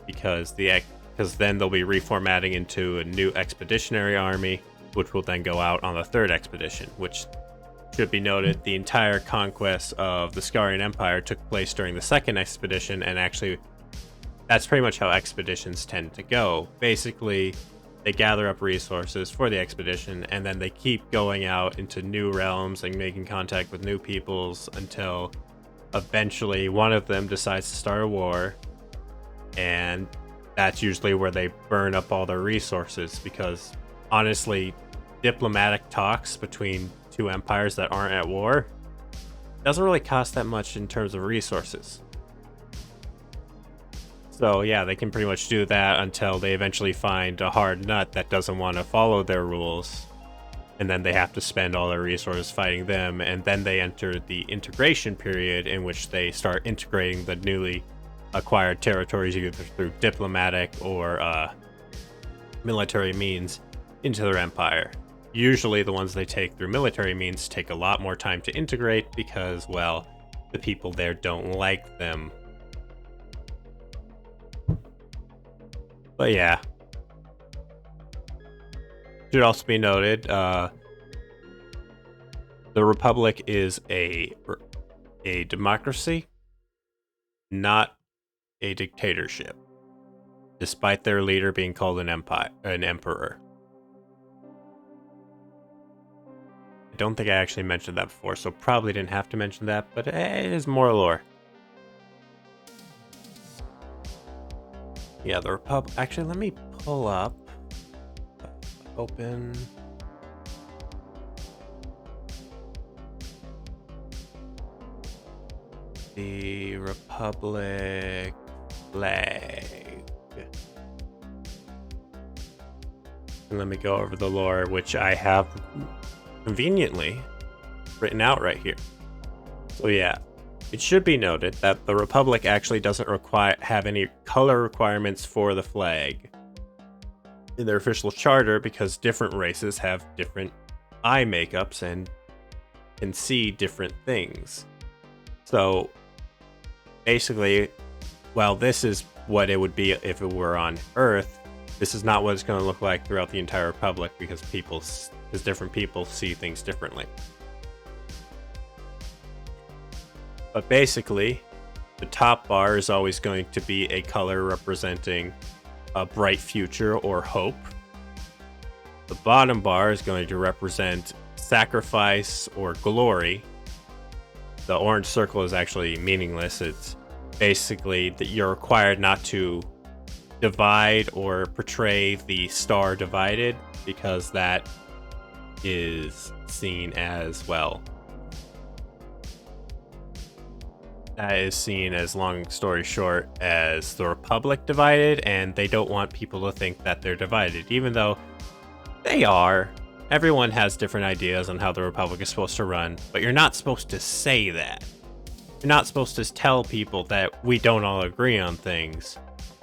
because then they'll be reformatting into a new expeditionary army, which will then go out on the 3rd expedition, which should be noted, the entire conquest of the Skarian Empire took place during the 2nd expedition, and actually that's pretty much how expeditions tend to go. Basically, they gather up resources for the expedition, and then they keep going out into new realms and making contact with new peoples until eventually one of them decides to start a war, and that's usually where they burn up all their resources, because honestly, diplomatic talks between 2 empires that aren't at war doesn't really cost that much in terms of resources. So yeah, they can pretty much do that until they eventually find a hard nut that doesn't want to follow their rules, and then they have to spend all their resources fighting them, and then they enter the integration period, in which they start integrating the newly acquired territories either through diplomatic or military means into their empire. Usually the ones they take through military means take a lot more time to integrate because, well, the people there don't like them. But yeah. Should also be noted, the Republic is a democracy, not a dictatorship, despite their leader being called an emperor. I don't think I actually mentioned that before, so probably didn't have to mention that, but it is more lore. Yeah, the Republic. Actually, let me pull up. Open. The Republic flag. And let me go over the lore, which I have conveniently written out right here. So yeah, it should be noted that the Republic actually doesn't have any color requirements for the flag in their official charter, because different races have different eye makeups and can see different things. So basically, while this is what it would be if it were on Earth, this is not what it's going to look like throughout the entire Republic, because different people see things differently. But basically, the top bar is always going to be a color representing a bright future or hope. The bottom bar is going to represent sacrifice or glory. The orange circle is actually meaningless. It's basically that you're required not to divide or portray the star divided, because that is seen as, well, that is seen as, long story short, as the Republic divided, and they don't want people to think that they're divided, even though they are. Everyone has different ideas on how the Republic is supposed to run, but you're not supposed to say that. You're not supposed to tell people that we don't all agree on things,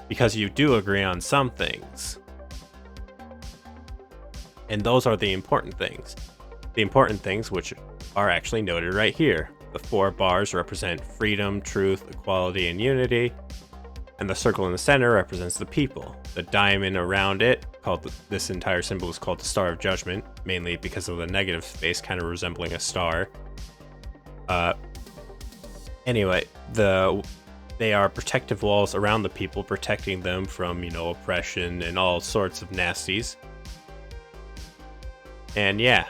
because you do agree on some things. And those are the important things. The important things, which are actually noted right here. The 4 bars represent freedom, truth, equality, and unity. And the circle in the center represents the people. The diamond around it, this entire symbol is called the Star of Judgment, mainly because of the negative space kind of resembling a star. Anyway, they are protective walls around the people, protecting them from, oppression and all sorts of nasties. And yeah.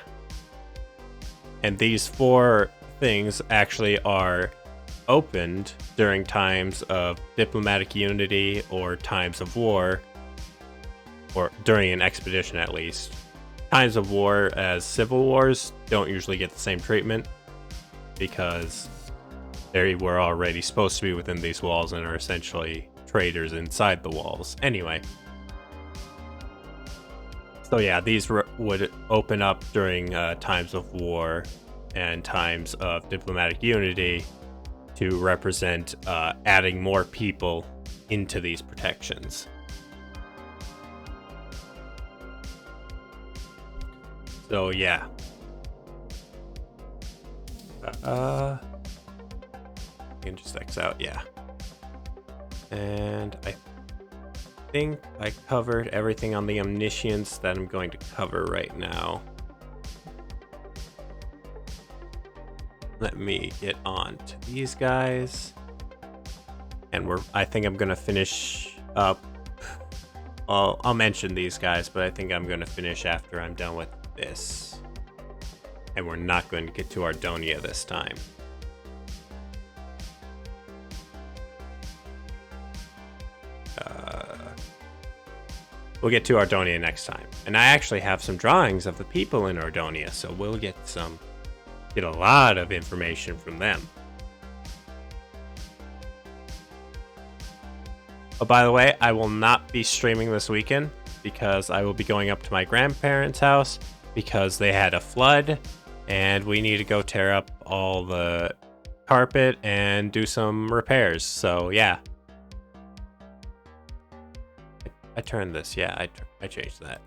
And these 4 things actually are opened during times of diplomatic unity or times of war, or during an expedition at least. Times of war, as civil wars, don't usually get the same treatment, because they were already supposed to be within these walls and are essentially traitors inside the walls. Anyway. So yeah, these would open up during times of war and times of diplomatic unity to represent adding more people into these protections. So yeah. You can just X out, yeah. And I think I covered everything on the omniscience that I'm going to cover right now. Let me get on to these guys. And I think I'm gonna finish up. I'll mention these guys, but I think I'm gonna finish after I'm done with this. And we're not going to get to Ardonia this time. We'll get to Ardonia next time. And I actually have some drawings of the people in Ardonia, so we'll get a lot of information from them. Oh, by the way, I will not be streaming this weekend, because I will be going up to my grandparents' house because they had a flood and we need to go tear up all the carpet and do some repairs. So yeah. I turned this. Yeah, I changed that.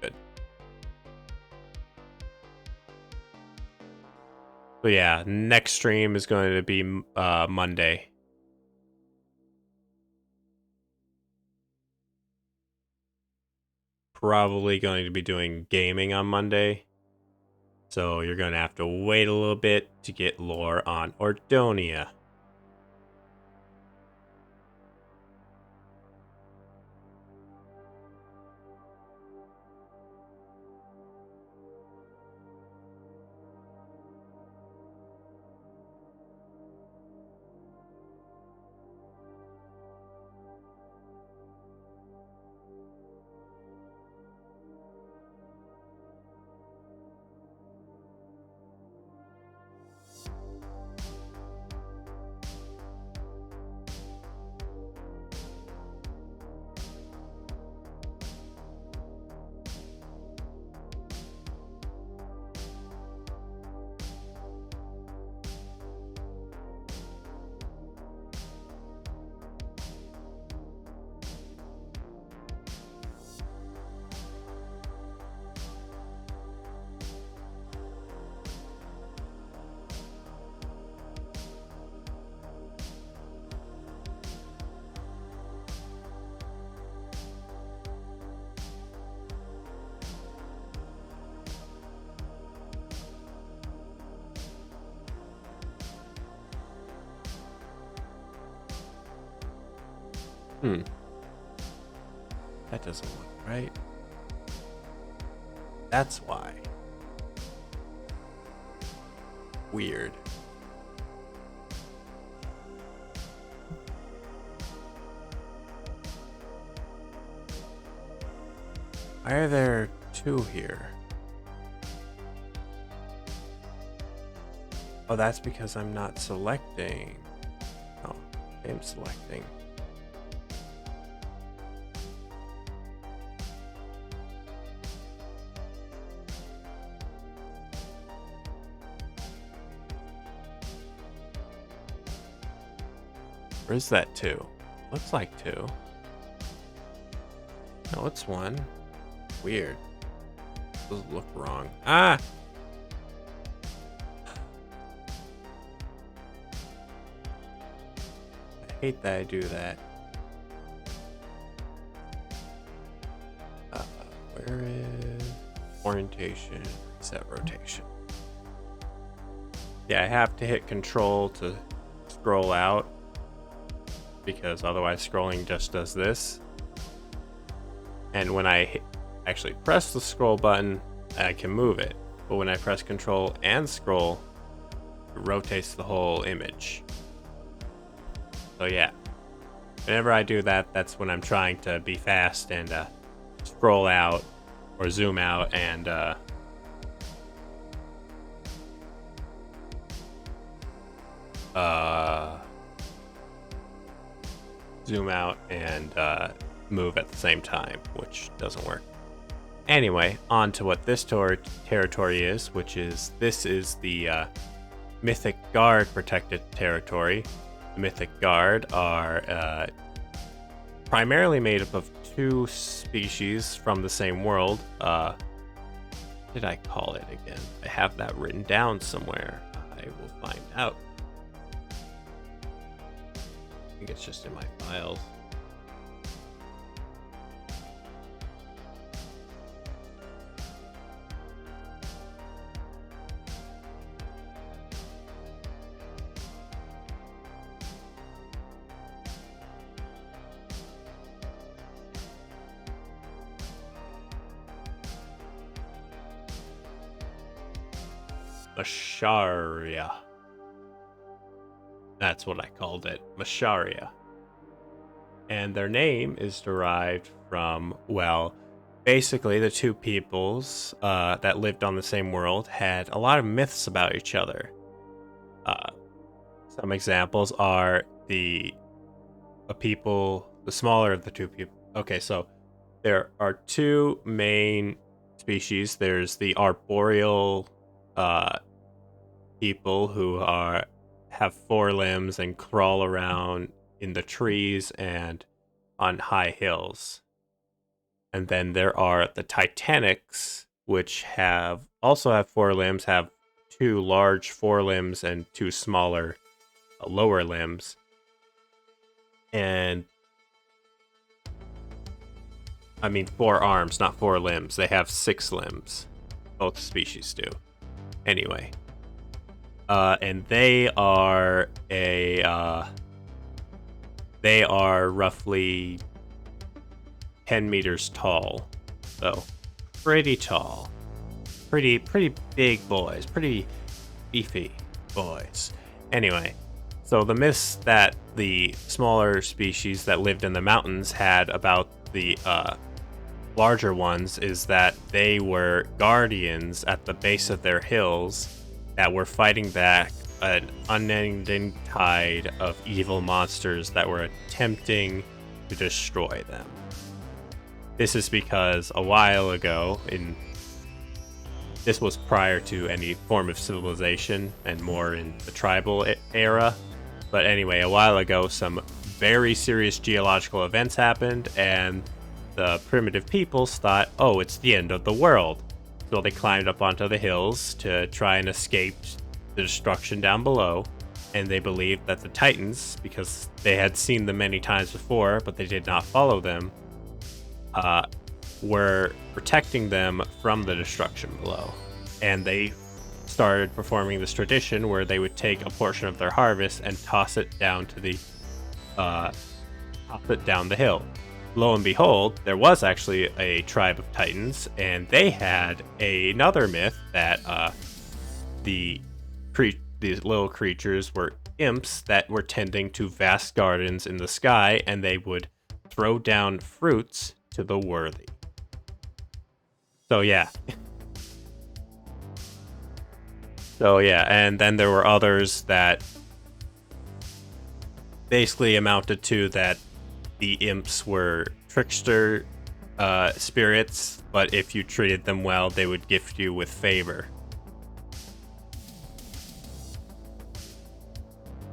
Good. So yeah, next stream is going to be Monday. Probably going to be doing gaming on Monday. So you're going to have to wait a little bit to get lore on Ardonia. That doesn't look right. That's why. Weird. Why are there two here? Oh, that's because I'm not selecting. Oh, I'm selecting. Where is that two? Looks like two. No, it's one. Weird. Those look wrong. Ah! I hate that I do that. Where is orientation? Set rotation. Yeah, I have to hit control to scroll out, because otherwise scrolling just does this. And when I actually press the scroll button, I can move it. But when I press control and scroll, it rotates the whole image. So yeah, whenever I do that, that's when I'm trying to be fast and scroll out or zoom out and zoom out and move at the same time, which doesn't work. Anyway, on to what this territory is, which is this is the Mythic Guard protected territory. The Mythic Guard are primarily made up of two species from the same world. What did I call it again? I have that written down somewhere. I will find out. I think it's just in my files. Masharia. That's what I called it, Masharia. And their name is derived from, well, basically the two peoples that lived on the same world had a lot of myths about each other. Some examples are the smaller of the two people. Okay, so there are two main species. There's the arboreal people who have four limbs and crawl around in the trees and on high hills. And then there are the Titanics, which also have four limbs, have two large forelimbs and two smaller lower limbs. And I mean 4 arms, not 4 limbs. They have 6 limbs. Both species do. Anyway. And they are roughly 10 meters tall. So pretty tall. Pretty big boys. Pretty beefy boys. Anyway, so the myths that the smaller species that lived in the mountains had about the larger ones is that they were guardians at the base of their hills that were fighting back an unending tide of evil monsters that were attempting to destroy them. This is because a while ago, this was prior to any form of civilization and more in the tribal era. But anyway, a while ago, some very serious geological events happened, and the primitive peoples thought, oh, it's the end of the world. So they climbed up onto the hills to try and escape the destruction down below. And they believed that the Titans, because they had seen them many times before, but they did not follow them, were protecting them from the destruction below. And they started performing this tradition where they would take a portion of their harvest and toss it down to the opposite down the hill. Lo and behold, there was actually a tribe of Titans, and they had another myth that the these little creatures were imps that were tending to vast gardens in the sky, and they would throw down fruits to the worthy. So yeah. And then there were others that basically amounted to that the imps were trickster spirits, but if you treated them well, they would gift you with favor.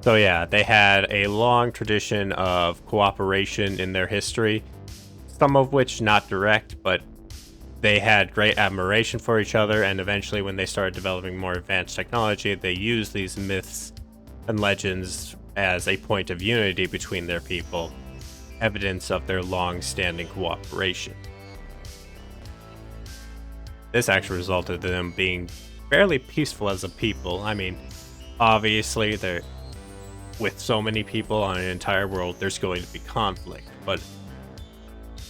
So yeah, they had a long tradition of cooperation in their history, some of which not direct, but they had great admiration for each other, and eventually when they started developing more advanced technology, they used these myths and legends as a point of unity between their people, evidence of their long-standing cooperation. This actually resulted in them being fairly peaceful as a people. I mean, obviously, they're with so many people on an entire world, there's going to be conflict, but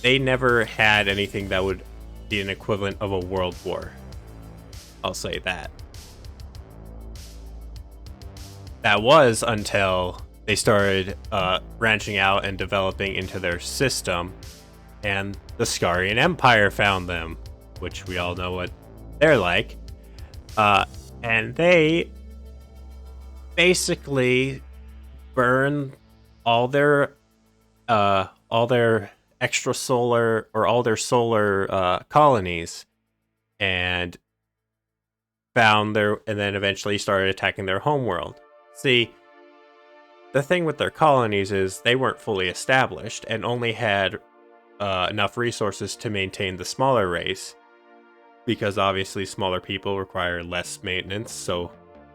they never had anything that would be an equivalent of a world war. I'll say that. That was until they started branching out and developing into their system, and the Skarian Empire found them, which we all know what they're like. And they basically burn all their extrasolar or all their solar colonies, and and then eventually started attacking their homeworld. See, the thing with their colonies is they weren't fully established and only had enough resources to maintain the smaller race, because obviously smaller people require less maintenance, so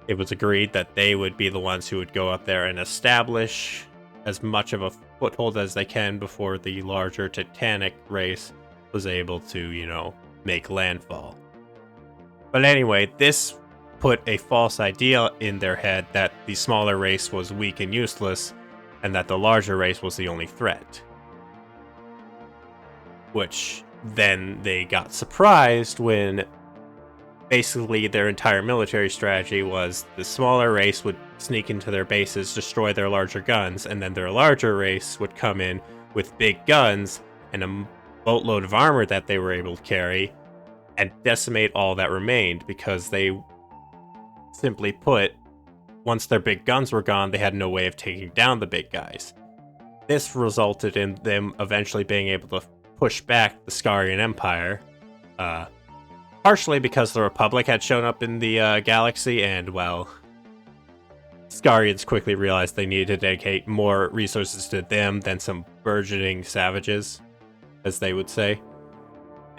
it was agreed that they would be the ones who would go up there and establish as much of a foothold as they can before the larger Titanic race was able to, make landfall. But anyway, this put a false idea in their head that the smaller race was weak and useless, and that the larger race was the only threat. Which then they got surprised when basically their entire military strategy was the smaller race would sneak into their bases, destroy their larger guns, and then their larger race would come in with big guns and a boatload of armor that they were able to carry and decimate all that remained, because they, simply put, once their big guns were gone, they had no way of taking down the big guys. This resulted in them eventually being able to push back the Skarian Empire, partially because the Republic had shown up in the galaxy, and, well, Skarians quickly realized they needed to dedicate more resources to them than some burgeoning savages, as they would say.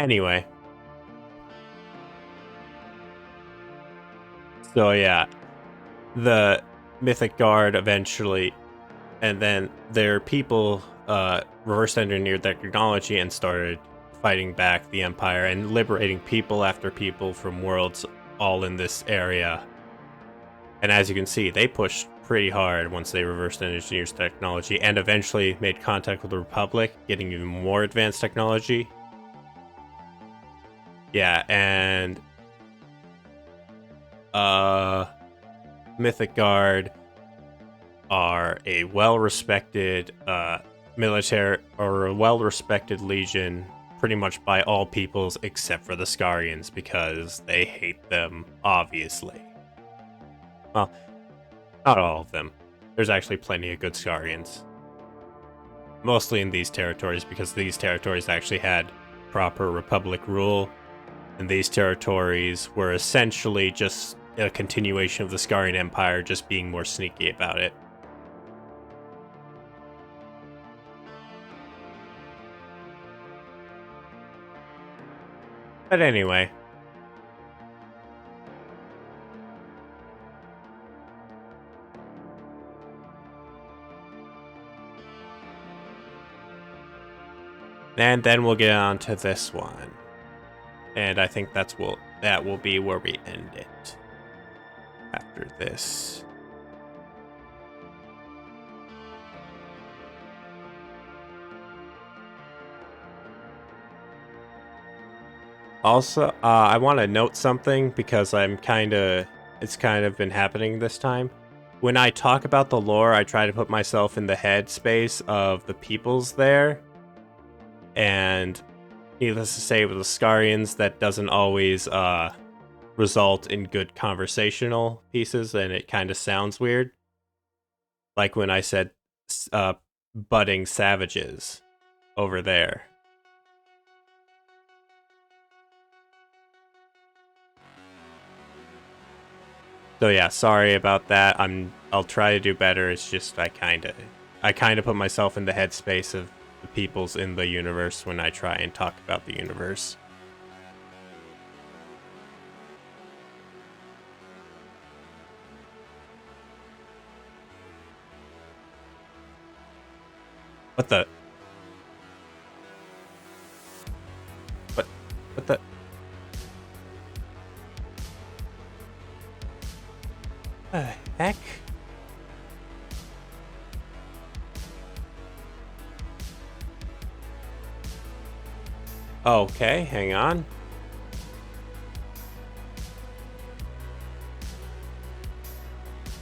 Anyway. So yeah, the Mythic Guard eventually, and then their people reverse engineered their technology and started fighting back the Empire and liberating people after people from worlds all in this area. And as you can see, they pushed pretty hard once they reversed engineered technology and eventually made contact with the Republic, getting even more advanced technology. Yeah, and Mythic Guard are a well-respected military, or a well-respected legion, pretty much by all peoples except for the Skarians, because they hate them, obviously. Well, not all of them. There's actually plenty of good Skarians. Mostly in these territories, because these territories actually had proper Republic rule, and these territories were essentially just a continuation of the Skarian Empire, just being more sneaky about it. But anyway. And then we'll get on to this one. And I think that will be where we end it. After this. Also, I want to note something because it's kind of been happening this time. When I talk about the lore, I try to put myself in the headspace of the peoples there. And needless to say, with the Scarians, that doesn't always result in good conversational pieces, and it kind of sounds weird. Like when I said budding savages over there. So yeah, sorry about that. I'll try to do better. It's just I kind of put myself in the headspace of the peoples in the universe when I try and talk about the universe. What the? What the? Heck? Okay, hang on.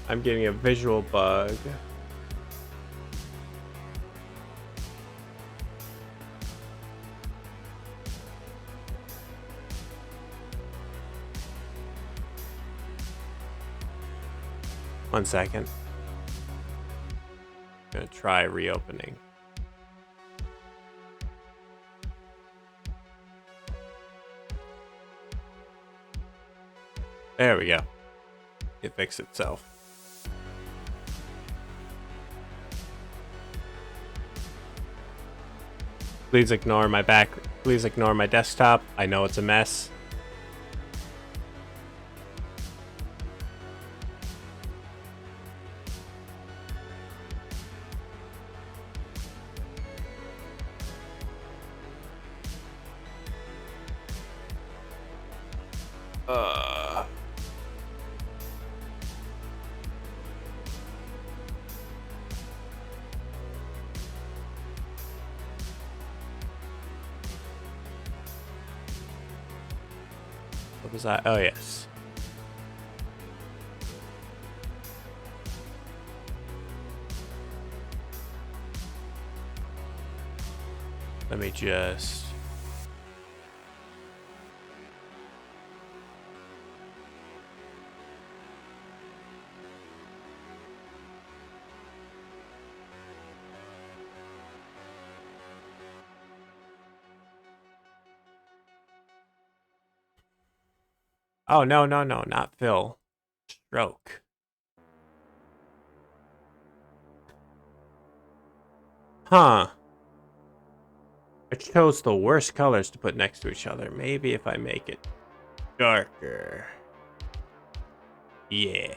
I'm getting a visual bug. One second. I'm gonna try reopening. There we go. It fixed itself. Please ignore my back. Please ignore my desktop. I know it's a mess. What was that? Oh, yes. Let me just... Oh, no, not Phil. Stroke. Huh. I chose the worst colors to put next to each other. Maybe if I make it darker. Yeah.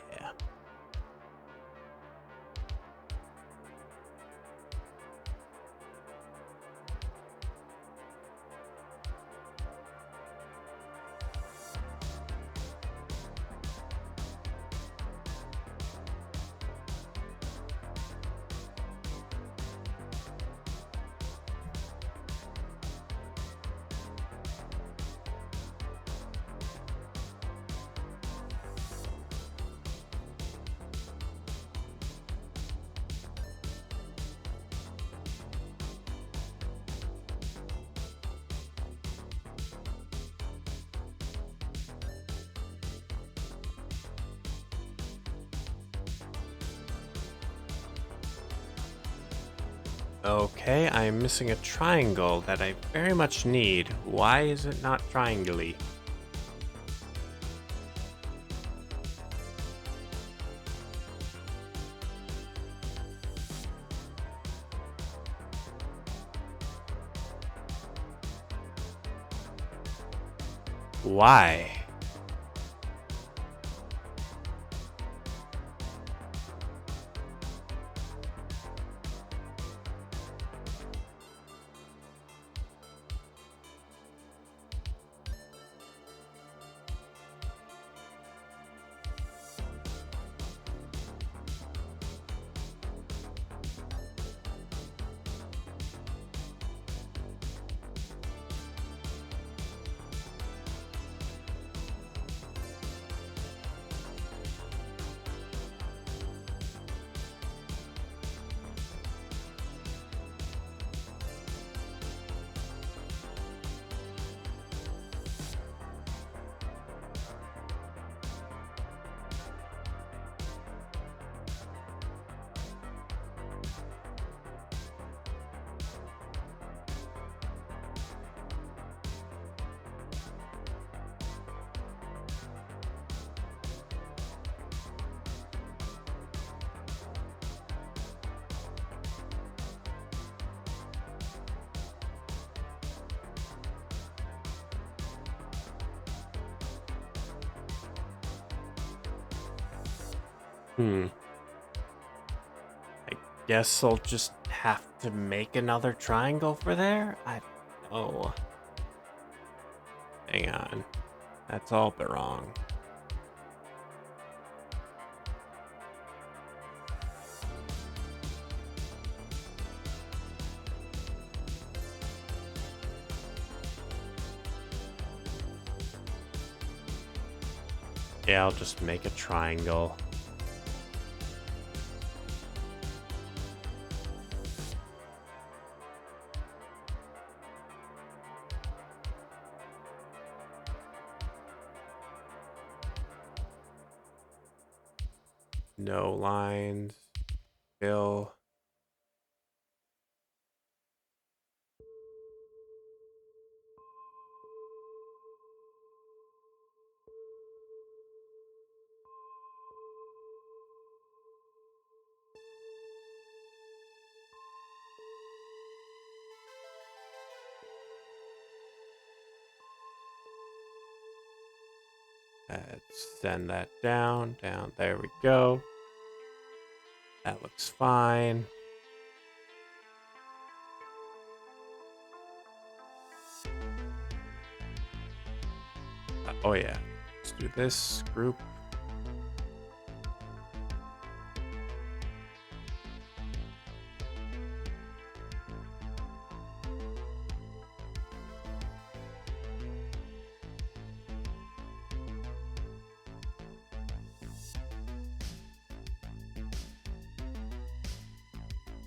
Okay, I'm missing a triangle that I very much need. Why is it not triangle-y? Why? I guess I'll just have to make another triangle for there? I don't know. Hang on. That's all but wrong. Yeah, I'll just make a triangle. No lines. Fill. Let's send that down. There we go. That looks fine. Oh yeah. Let's do this group.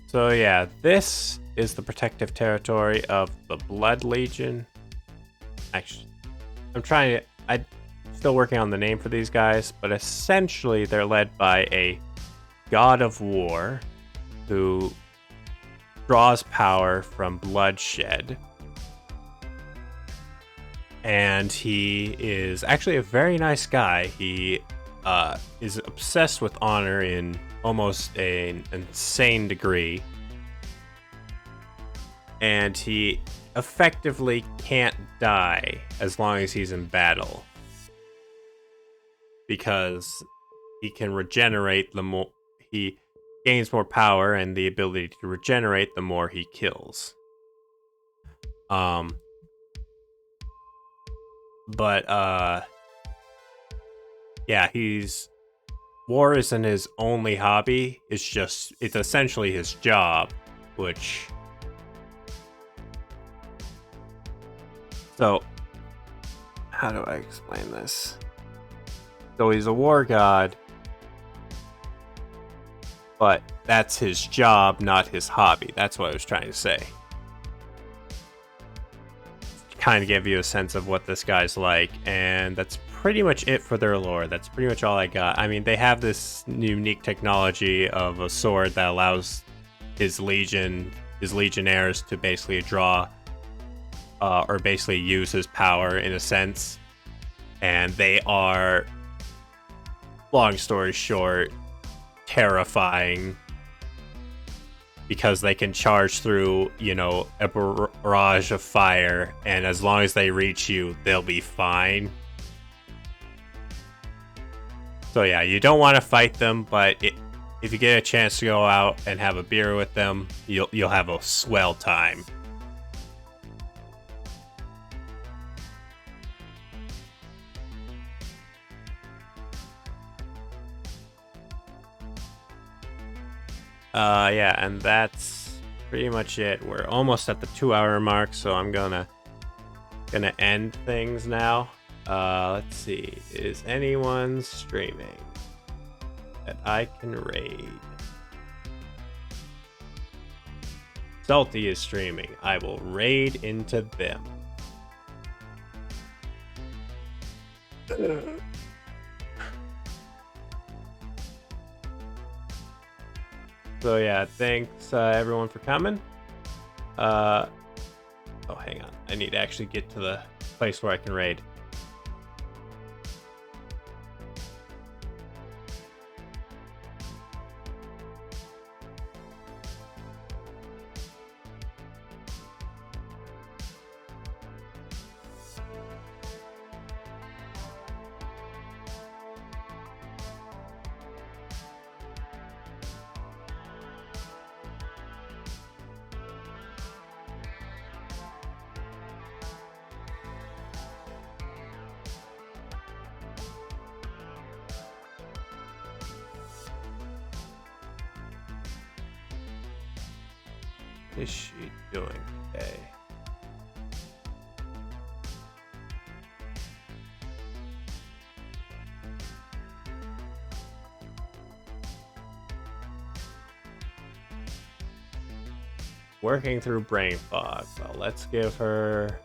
So yeah, this is the protective territory of the Blood Legion. Actually, I'm still working on the name for these guys, but essentially they're led by a god of war who draws power from bloodshed. And he is actually a very nice guy. He is obsessed with honor in almost an insane degree. And he effectively can't die as long as he's in battle. Because he can regenerate the more he gains more power and the ability to regenerate the more he kills. Yeah, war isn't his only hobby. It's essentially his job, which so how do I explain this? So he's a war god, but that's his job, not his hobby. That's what I was trying to say. Kind of give you a sense of what this guy's like, and that's pretty much it for their lore. That's pretty much all I got. I mean, they have this unique technology of a sword that allows his legionnaires to basically draw or basically use his power in a sense. And they are, long story short, terrifying because they can charge through, a barrage of fire, and as long as they reach you, they'll be fine. So yeah, you don't want to fight them, but if you get a chance to go out and have a beer with them, you'll have a swell time. Yeah, and that's pretty much it. We're almost at the 2-hour mark, so I'm gonna end things now. Let's see. Is anyone streaming that I can raid? Salty is streaming. I will raid into them. So yeah, thanks everyone for coming. Oh, hang on. I need to actually get to the place where I can raid. is she doing today? Working through brain fog. Well, let's give her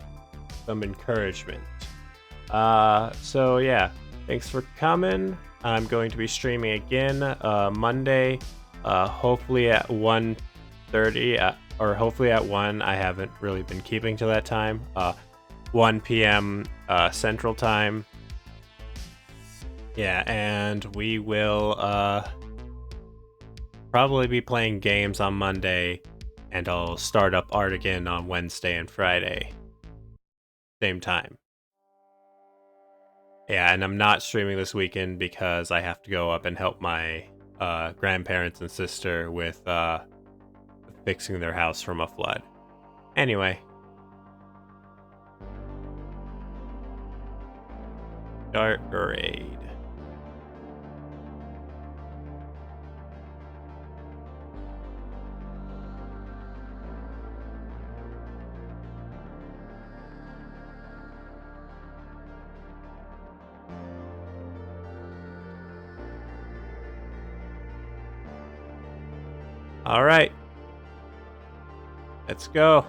some encouragement. So yeah, thanks for coming. I'm going to be streaming again Monday, hopefully at 1:30, or hopefully at 1. I haven't really been keeping to that time. 1 p.m. Central Time. Yeah, and we will probably be playing games on Monday, and I'll start up art again on Wednesday and Friday. Same time. Yeah, and I'm not streaming this weekend because I have to go up and help my grandparents and sister with fixing their house from a flood. Anyway. Start grade. All right. Let's go.